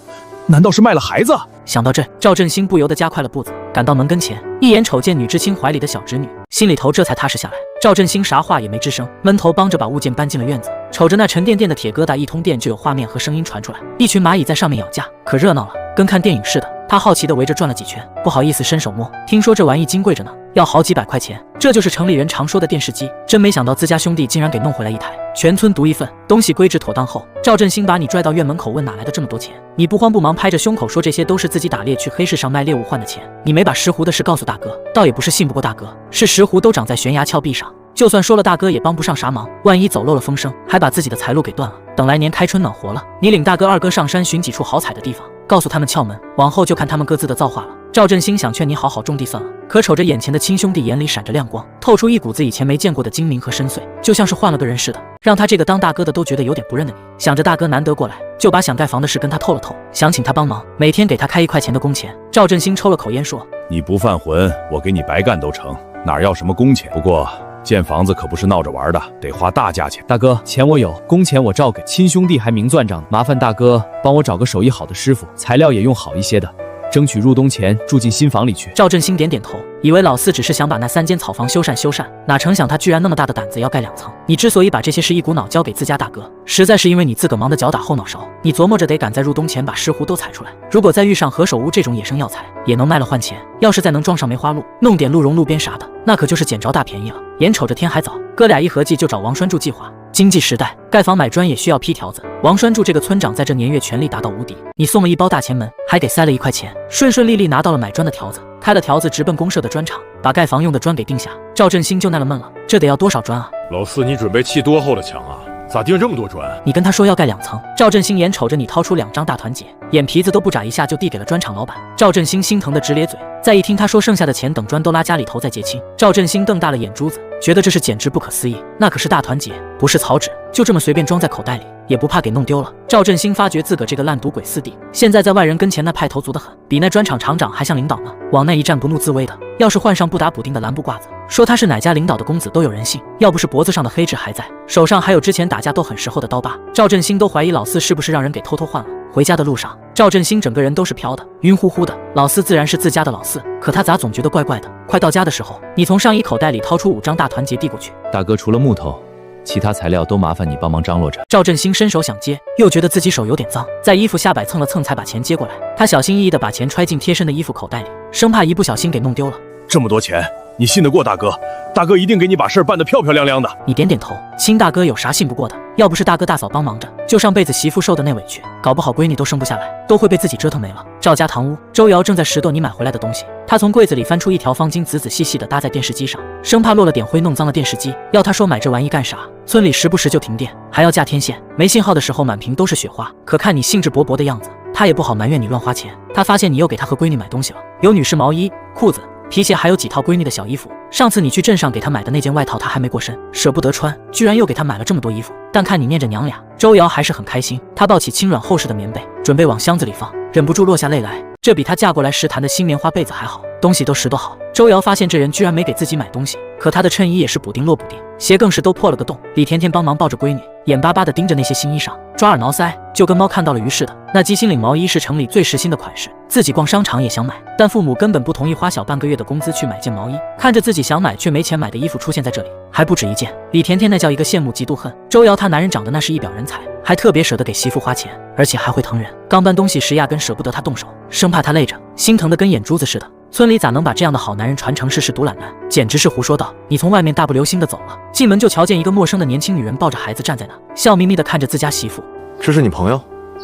难道是卖了孩子？想到这，赵振兴不由得加快了步子，赶到门跟前，一眼瞅见女知青怀里的小侄女，心里头这才踏实下来。赵振兴啥话也没吱声，闷头帮着把物件搬进了院子。瞅着那沉甸甸的铁疙瘩，一通电就有画面和声音传出来，一群蚂蚁在上面咬架，可热闹了，跟看电影似的。他好奇地围着转了几圈，不好意思伸手摸，听说这玩意金贵着呢，要好几百块钱。这就是城里人常说的电视机，真没想到自家兄弟竟然给弄回来一台，全村独一份。东西归置妥当后，赵振兴把你拽到院门口，问哪来的这么多钱。你不慌不忙拍着胸口说这些都是自己打猎去黑市上卖猎物换的钱。你没把石斛的事告诉大哥，倒也不是信不过大哥，是石斛都长在悬崖峭壁上，就算说了大哥也帮不上啥忙，万一走漏了风声，还把自己的财路给断了。等来年开春暖和了，你领大哥二哥上山寻几处好采的地方，告诉他们窍门，往后就看他们各自的造化了。赵振兴想劝你好好种地算了，可瞅着眼前的亲兄弟眼里闪着亮光，透出一股子以前没见过的精明和深邃，就像是换了个人似的，让他这个当大哥的都觉得有点不认得你。想着大哥难得过来，就把想盖房的事跟他透了透，想请他帮忙，每天给他开1块钱的工钱。赵振兴抽了口烟说：“你不犯浑，我给你白干都成，哪要什么工钱？不过建房子可不是闹着玩的，得花大价钱。大哥，钱我有，工钱我照给，亲兄弟还明算账，麻烦大哥帮我找个手艺好的师傅，材料也用好一些的，争取入冬前住进新房里去。”赵振兴点点头，以为老四只是想把那3间草房修缮，哪成想他居然那么大的胆子要盖2层。你之所以把这些事一股脑交给自家大哥，实在是因为你自个忙得脚打后脑勺。你琢磨着得赶在入冬前把石斛都采出来，如果再遇上何首乌这种野生药材，也能卖了换钱。要是再能装上梅花鹿，弄点鹿茸、路边啥的，那可就是捡着大便宜了。眼瞅着天还早，哥俩一合计就找王栓柱计划。经济时代，盖房买砖也需要批条子。王栓柱这个村长在这年月权力达到无敌，你送了一包大前门，还给塞了1块钱，顺顺利利拿到了买砖的条子，开了条子直奔公社的砖厂，把盖房用的砖给定下。赵振兴就纳了闷了，这得要多少砖啊？老四，你准备砌多厚的墙啊？咋定这么多砖？你跟他说要盖2层。赵振兴眼瞅着你掏出2张大团结，眼皮子都不眨一下就递给了砖厂老板。赵振兴心疼的直咧嘴，再一听他说剩下的钱等砖都拉家里头再结清，赵振兴瞪大了眼珠子，觉得这是简直不可思议。那可是大团结，不是草纸，就这么随便装在口袋里，也不怕给弄丢了。赵振兴发觉自个这个烂赌鬼四弟，现在在外人跟前那派头足得很，比那砖厂厂长还像领导呢，往那一站不怒自威的。要是换上不打补丁的蓝布褂子，说他是哪家领导的公子都有人信。要不是脖子上的黑痣还在，手上还有之前打架斗狠时候的刀疤，赵振兴都怀疑老四是不是让人给偷偷换了。回家的路上，赵振兴整个人都是飘的，晕乎乎的。老四自然是自家的老四，可他咋总觉得怪怪的？快到家的时候，你从上衣口袋里掏出5张大团结递过去。大哥，除了木头，其他材料都麻烦你帮忙张罗着。赵振兴伸手想接，又觉得自己手有点脏，在衣服下摆蹭了蹭，才把钱接过来。他小心翼翼地把钱揣进贴身的衣服口袋里，生怕一不小心给弄丢了。这么多钱，你信得过大哥？大哥一定给你把事儿办得漂漂亮亮的。你点点头，亲大哥有啥信不过的？要不是大哥大嫂帮忙着，就上辈子媳妇受的那委屈，搞不好闺女都生不下来，都会被自己折腾没了。赵家堂屋，周瑶正在拾掇你买回来的东西。他从柜子里翻出一条方巾，仔仔细细地搭在电视机上，生怕落了点灰弄脏了电视机。要他说买这玩意干啥？村里时不时就停电，还要架天线，没信号的时候满屏都是雪花。可看你兴致勃勃的样子，他也不好埋怨你乱花钱。他发现你又给他和闺女买东西了，有女士毛衣、裤子、皮鞋，还有几套闺女的小衣服。上次你去镇上给她买的那件外套，她还没过身，舍不得穿，居然又给她买了这么多衣服。但看你念着娘俩，周瑶还是很开心。她抱起轻软厚实的棉被，准备往箱子里放，忍不住落下泪来。这比她嫁过来时谈的新棉花被子还好，东西都拾掇好。周瑶发现这人居然没给自己买东西，可她的衬衣也是补丁落补丁，鞋更是都破了个洞。李甜甜帮忙抱着闺女，眼巴巴地盯着那些新衣裳，抓耳挠腮，就跟猫看到了鱼似的。那鸡心领毛衣是城里最时兴的款式，自己逛商场也想买，但父母根本不同意花小半个月的工资去买件毛衣。看着自己想买却没钱买的衣服出现在这里，还不止一件。李甜甜那叫一个羡慕嫉妒恨。周瑶她男人长得那是一表人才，还特别舍得给媳妇花钱，而且还会疼人。刚搬东西时压根舍不得她动手，生怕她累着，心疼得跟眼珠子似的。村里咋能把这样的好男人传成世事独揽男？简直是胡说道！你从外面大步流星的走了，进门就瞧见一个陌生的年轻女人抱着孩子站在那，笑眯眯地看着自家媳妇。这是你朋友？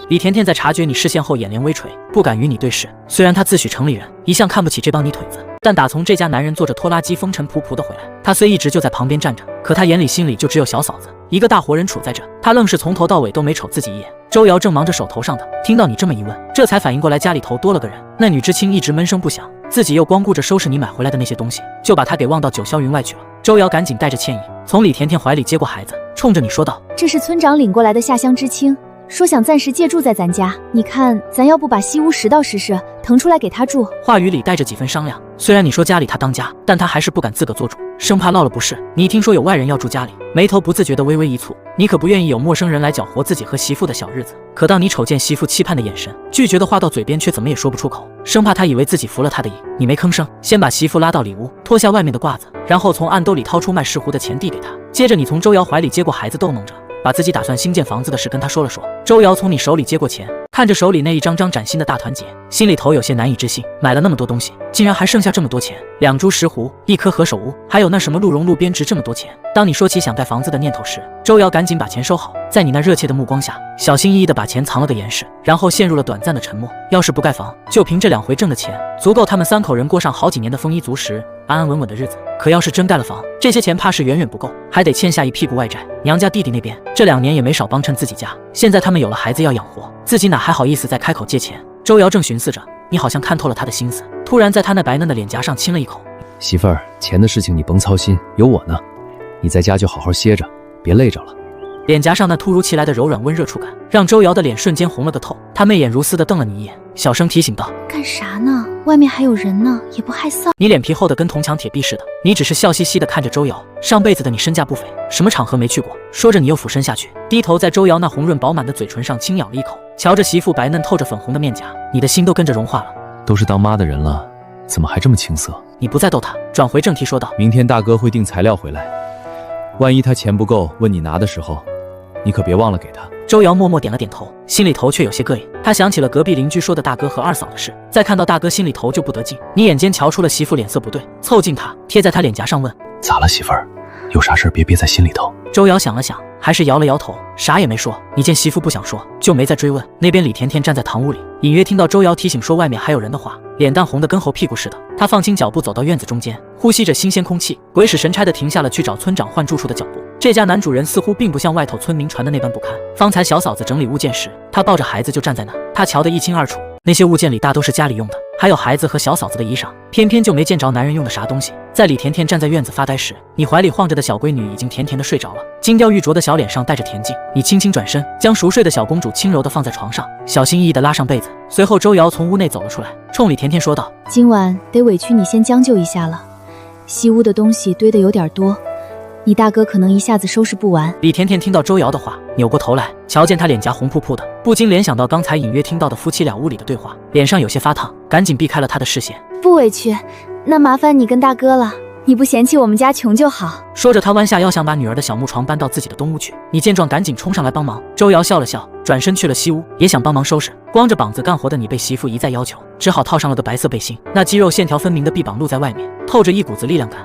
李甜甜在察觉你视线后眼帘微垂，不敢与你对视。虽然她自诩城里人，一向看不起这帮泥腿子，但打从这家男人坐着拖拉机风尘仆仆的回来，她虽一直就在旁边站着，可她眼里心里就只有小嫂子一个大活人处在这，她愣是从头到尾都没瞅自己一眼。周瑶正忙着手头上的，听到你这么一问，这才反应过来家里头多了个人。那女知青一直闷声不响，自己又光顾着收拾你买回来的那些东西，就把她给忘到九霄云外去了。周瑶赶紧带着歉意从李甜甜怀里接过孩子，冲着你说道：“这是村长领过来的下乡知青，说想暂时借住在咱家，你看咱要不把西屋拾到拾拾，腾出来给他住。”话语里带着几分商量。虽然你说家里他当家，但他还是不敢自个做主，生怕落了不是。你一听说有外人要住家里，眉头不自觉地微微一蹙。你可不愿意有陌生人来搅和自己和媳妇的小日子。可当你瞅见媳妇期盼的眼神，拒绝的话到嘴边却怎么也说不出口，生怕他以为自己服了他的意。你没吭声，先把媳妇拉到里屋，脱下外面的褂子，然后从暗兜里掏出卖石斛的钱递给他。接着你从周瑶怀里接过孩子，逗弄着把自己打算新建房子的事跟他说了说。周瑶从你手里接过钱，看着手里那一张张崭新的大团结，心里头有些难以置信。买了那么多东西，竟然还剩下这么多钱，2株石斛，1棵何首乌，还有那什么鹿茸路边值这么多钱。当你说起想盖房子的念头时，周瑶赶紧把钱收好，在你那热切的目光下，小心翼翼地把钱藏了个严实，然后陷入了短暂的沉默。要是不盖房，就凭这2回挣的钱，足够他们3口人过上好几年的丰衣足食、安安稳稳的日子。可要是真盖了房，这些钱怕是远远不够，还得欠下一屁股外债。娘家弟弟那边这2年也没少帮衬自己家，现在他们有了孩子要养活，自己哪还好意思再开口借钱？周瑶正寻思着，你好像看透了他的心思，突然在他那白嫩的脸颊上亲了一口。媳妇儿，钱的事情你甭操心，有我呢。你在家就好好歇着，别累着了。脸颊上那突如其来的柔软温热触感，让周瑶的脸瞬间红了个透。她媚眼如丝地瞪了你一眼，小声提醒道：“干啥呢？外面还有人呢，也不害臊。”你脸皮厚的跟铜墙铁壁似的，你只是笑嘻嘻地看着周瑶。上辈子的你身价不菲，什么场合没去过？说着你又俯身下去，低头在周瑶那红润饱满的嘴唇上轻咬了一口。瞧着媳妇白嫩透着粉红的面颊，你的心都跟着融化了。都是当妈的人了，怎么还这么青涩？你不再逗他，转回正题说道：“明天大哥会订材料回来，万一他钱不够问你拿的时候，你可别忘了给他。”周瑶默默点了点头，心里头却有些膈应。他想起了隔壁邻居说的大哥和二嫂的事，再看到大哥心里头就不得劲。你眼尖瞧出了媳妇脸色不对，凑近他，贴在他脸颊上问：“咋了，媳妇儿？有啥事别憋在心里头。”周瑶想了想，还是摇了摇头，啥也没说。你见媳妇不想说，就没再追问。那边李甜甜站在堂屋里，隐约听到周瑶提醒说外面还有人的话，脸蛋红得跟猴屁股似的。她放轻脚步走到院子中间，呼吸着新鲜空气，鬼使神差地停下了去找村长换住处的脚步。这家男主人似乎并不像外头村民传的那般不堪。方才小嫂子整理物件时，他抱着孩子就站在那，他瞧得一清二楚。那些物件里大都是家里用的，还有孩子和小嫂子的衣裳，偏偏就没见着男人用的啥东西。在李甜甜站在院子发呆时，你怀里晃着的小闺女已经甜甜的睡着了，金雕玉琢的小脸上带着恬静。你轻轻转身，将熟睡的小公主轻柔地放在床上，小心翼翼地拉上被子。随后周瑶从屋内走了出来，冲李甜甜说道：“今晚得委屈你先将就一下了，西屋的东西堆得有点多，你大哥可能一下子收拾不完。李甜甜听到周瑶的话，扭过头来，瞧见他脸颊红扑扑的，不禁联想到刚才隐约听到的夫妻俩屋里的对话，脸上有些发烫，赶紧避开了他的视线。不委屈，那麻烦你跟大哥了。你不嫌弃我们家穷就好。说着，他弯下腰想把女儿的小木床搬到自己的东屋去。你见状，赶紧冲上来帮忙。周瑶笑了笑，转身去了西屋，也想帮忙收拾。光着膀子干活的你被媳妇一再要求，只好套上了个白色背心，那肌肉线条分明的臂膀露在外面，透着一股子力量感。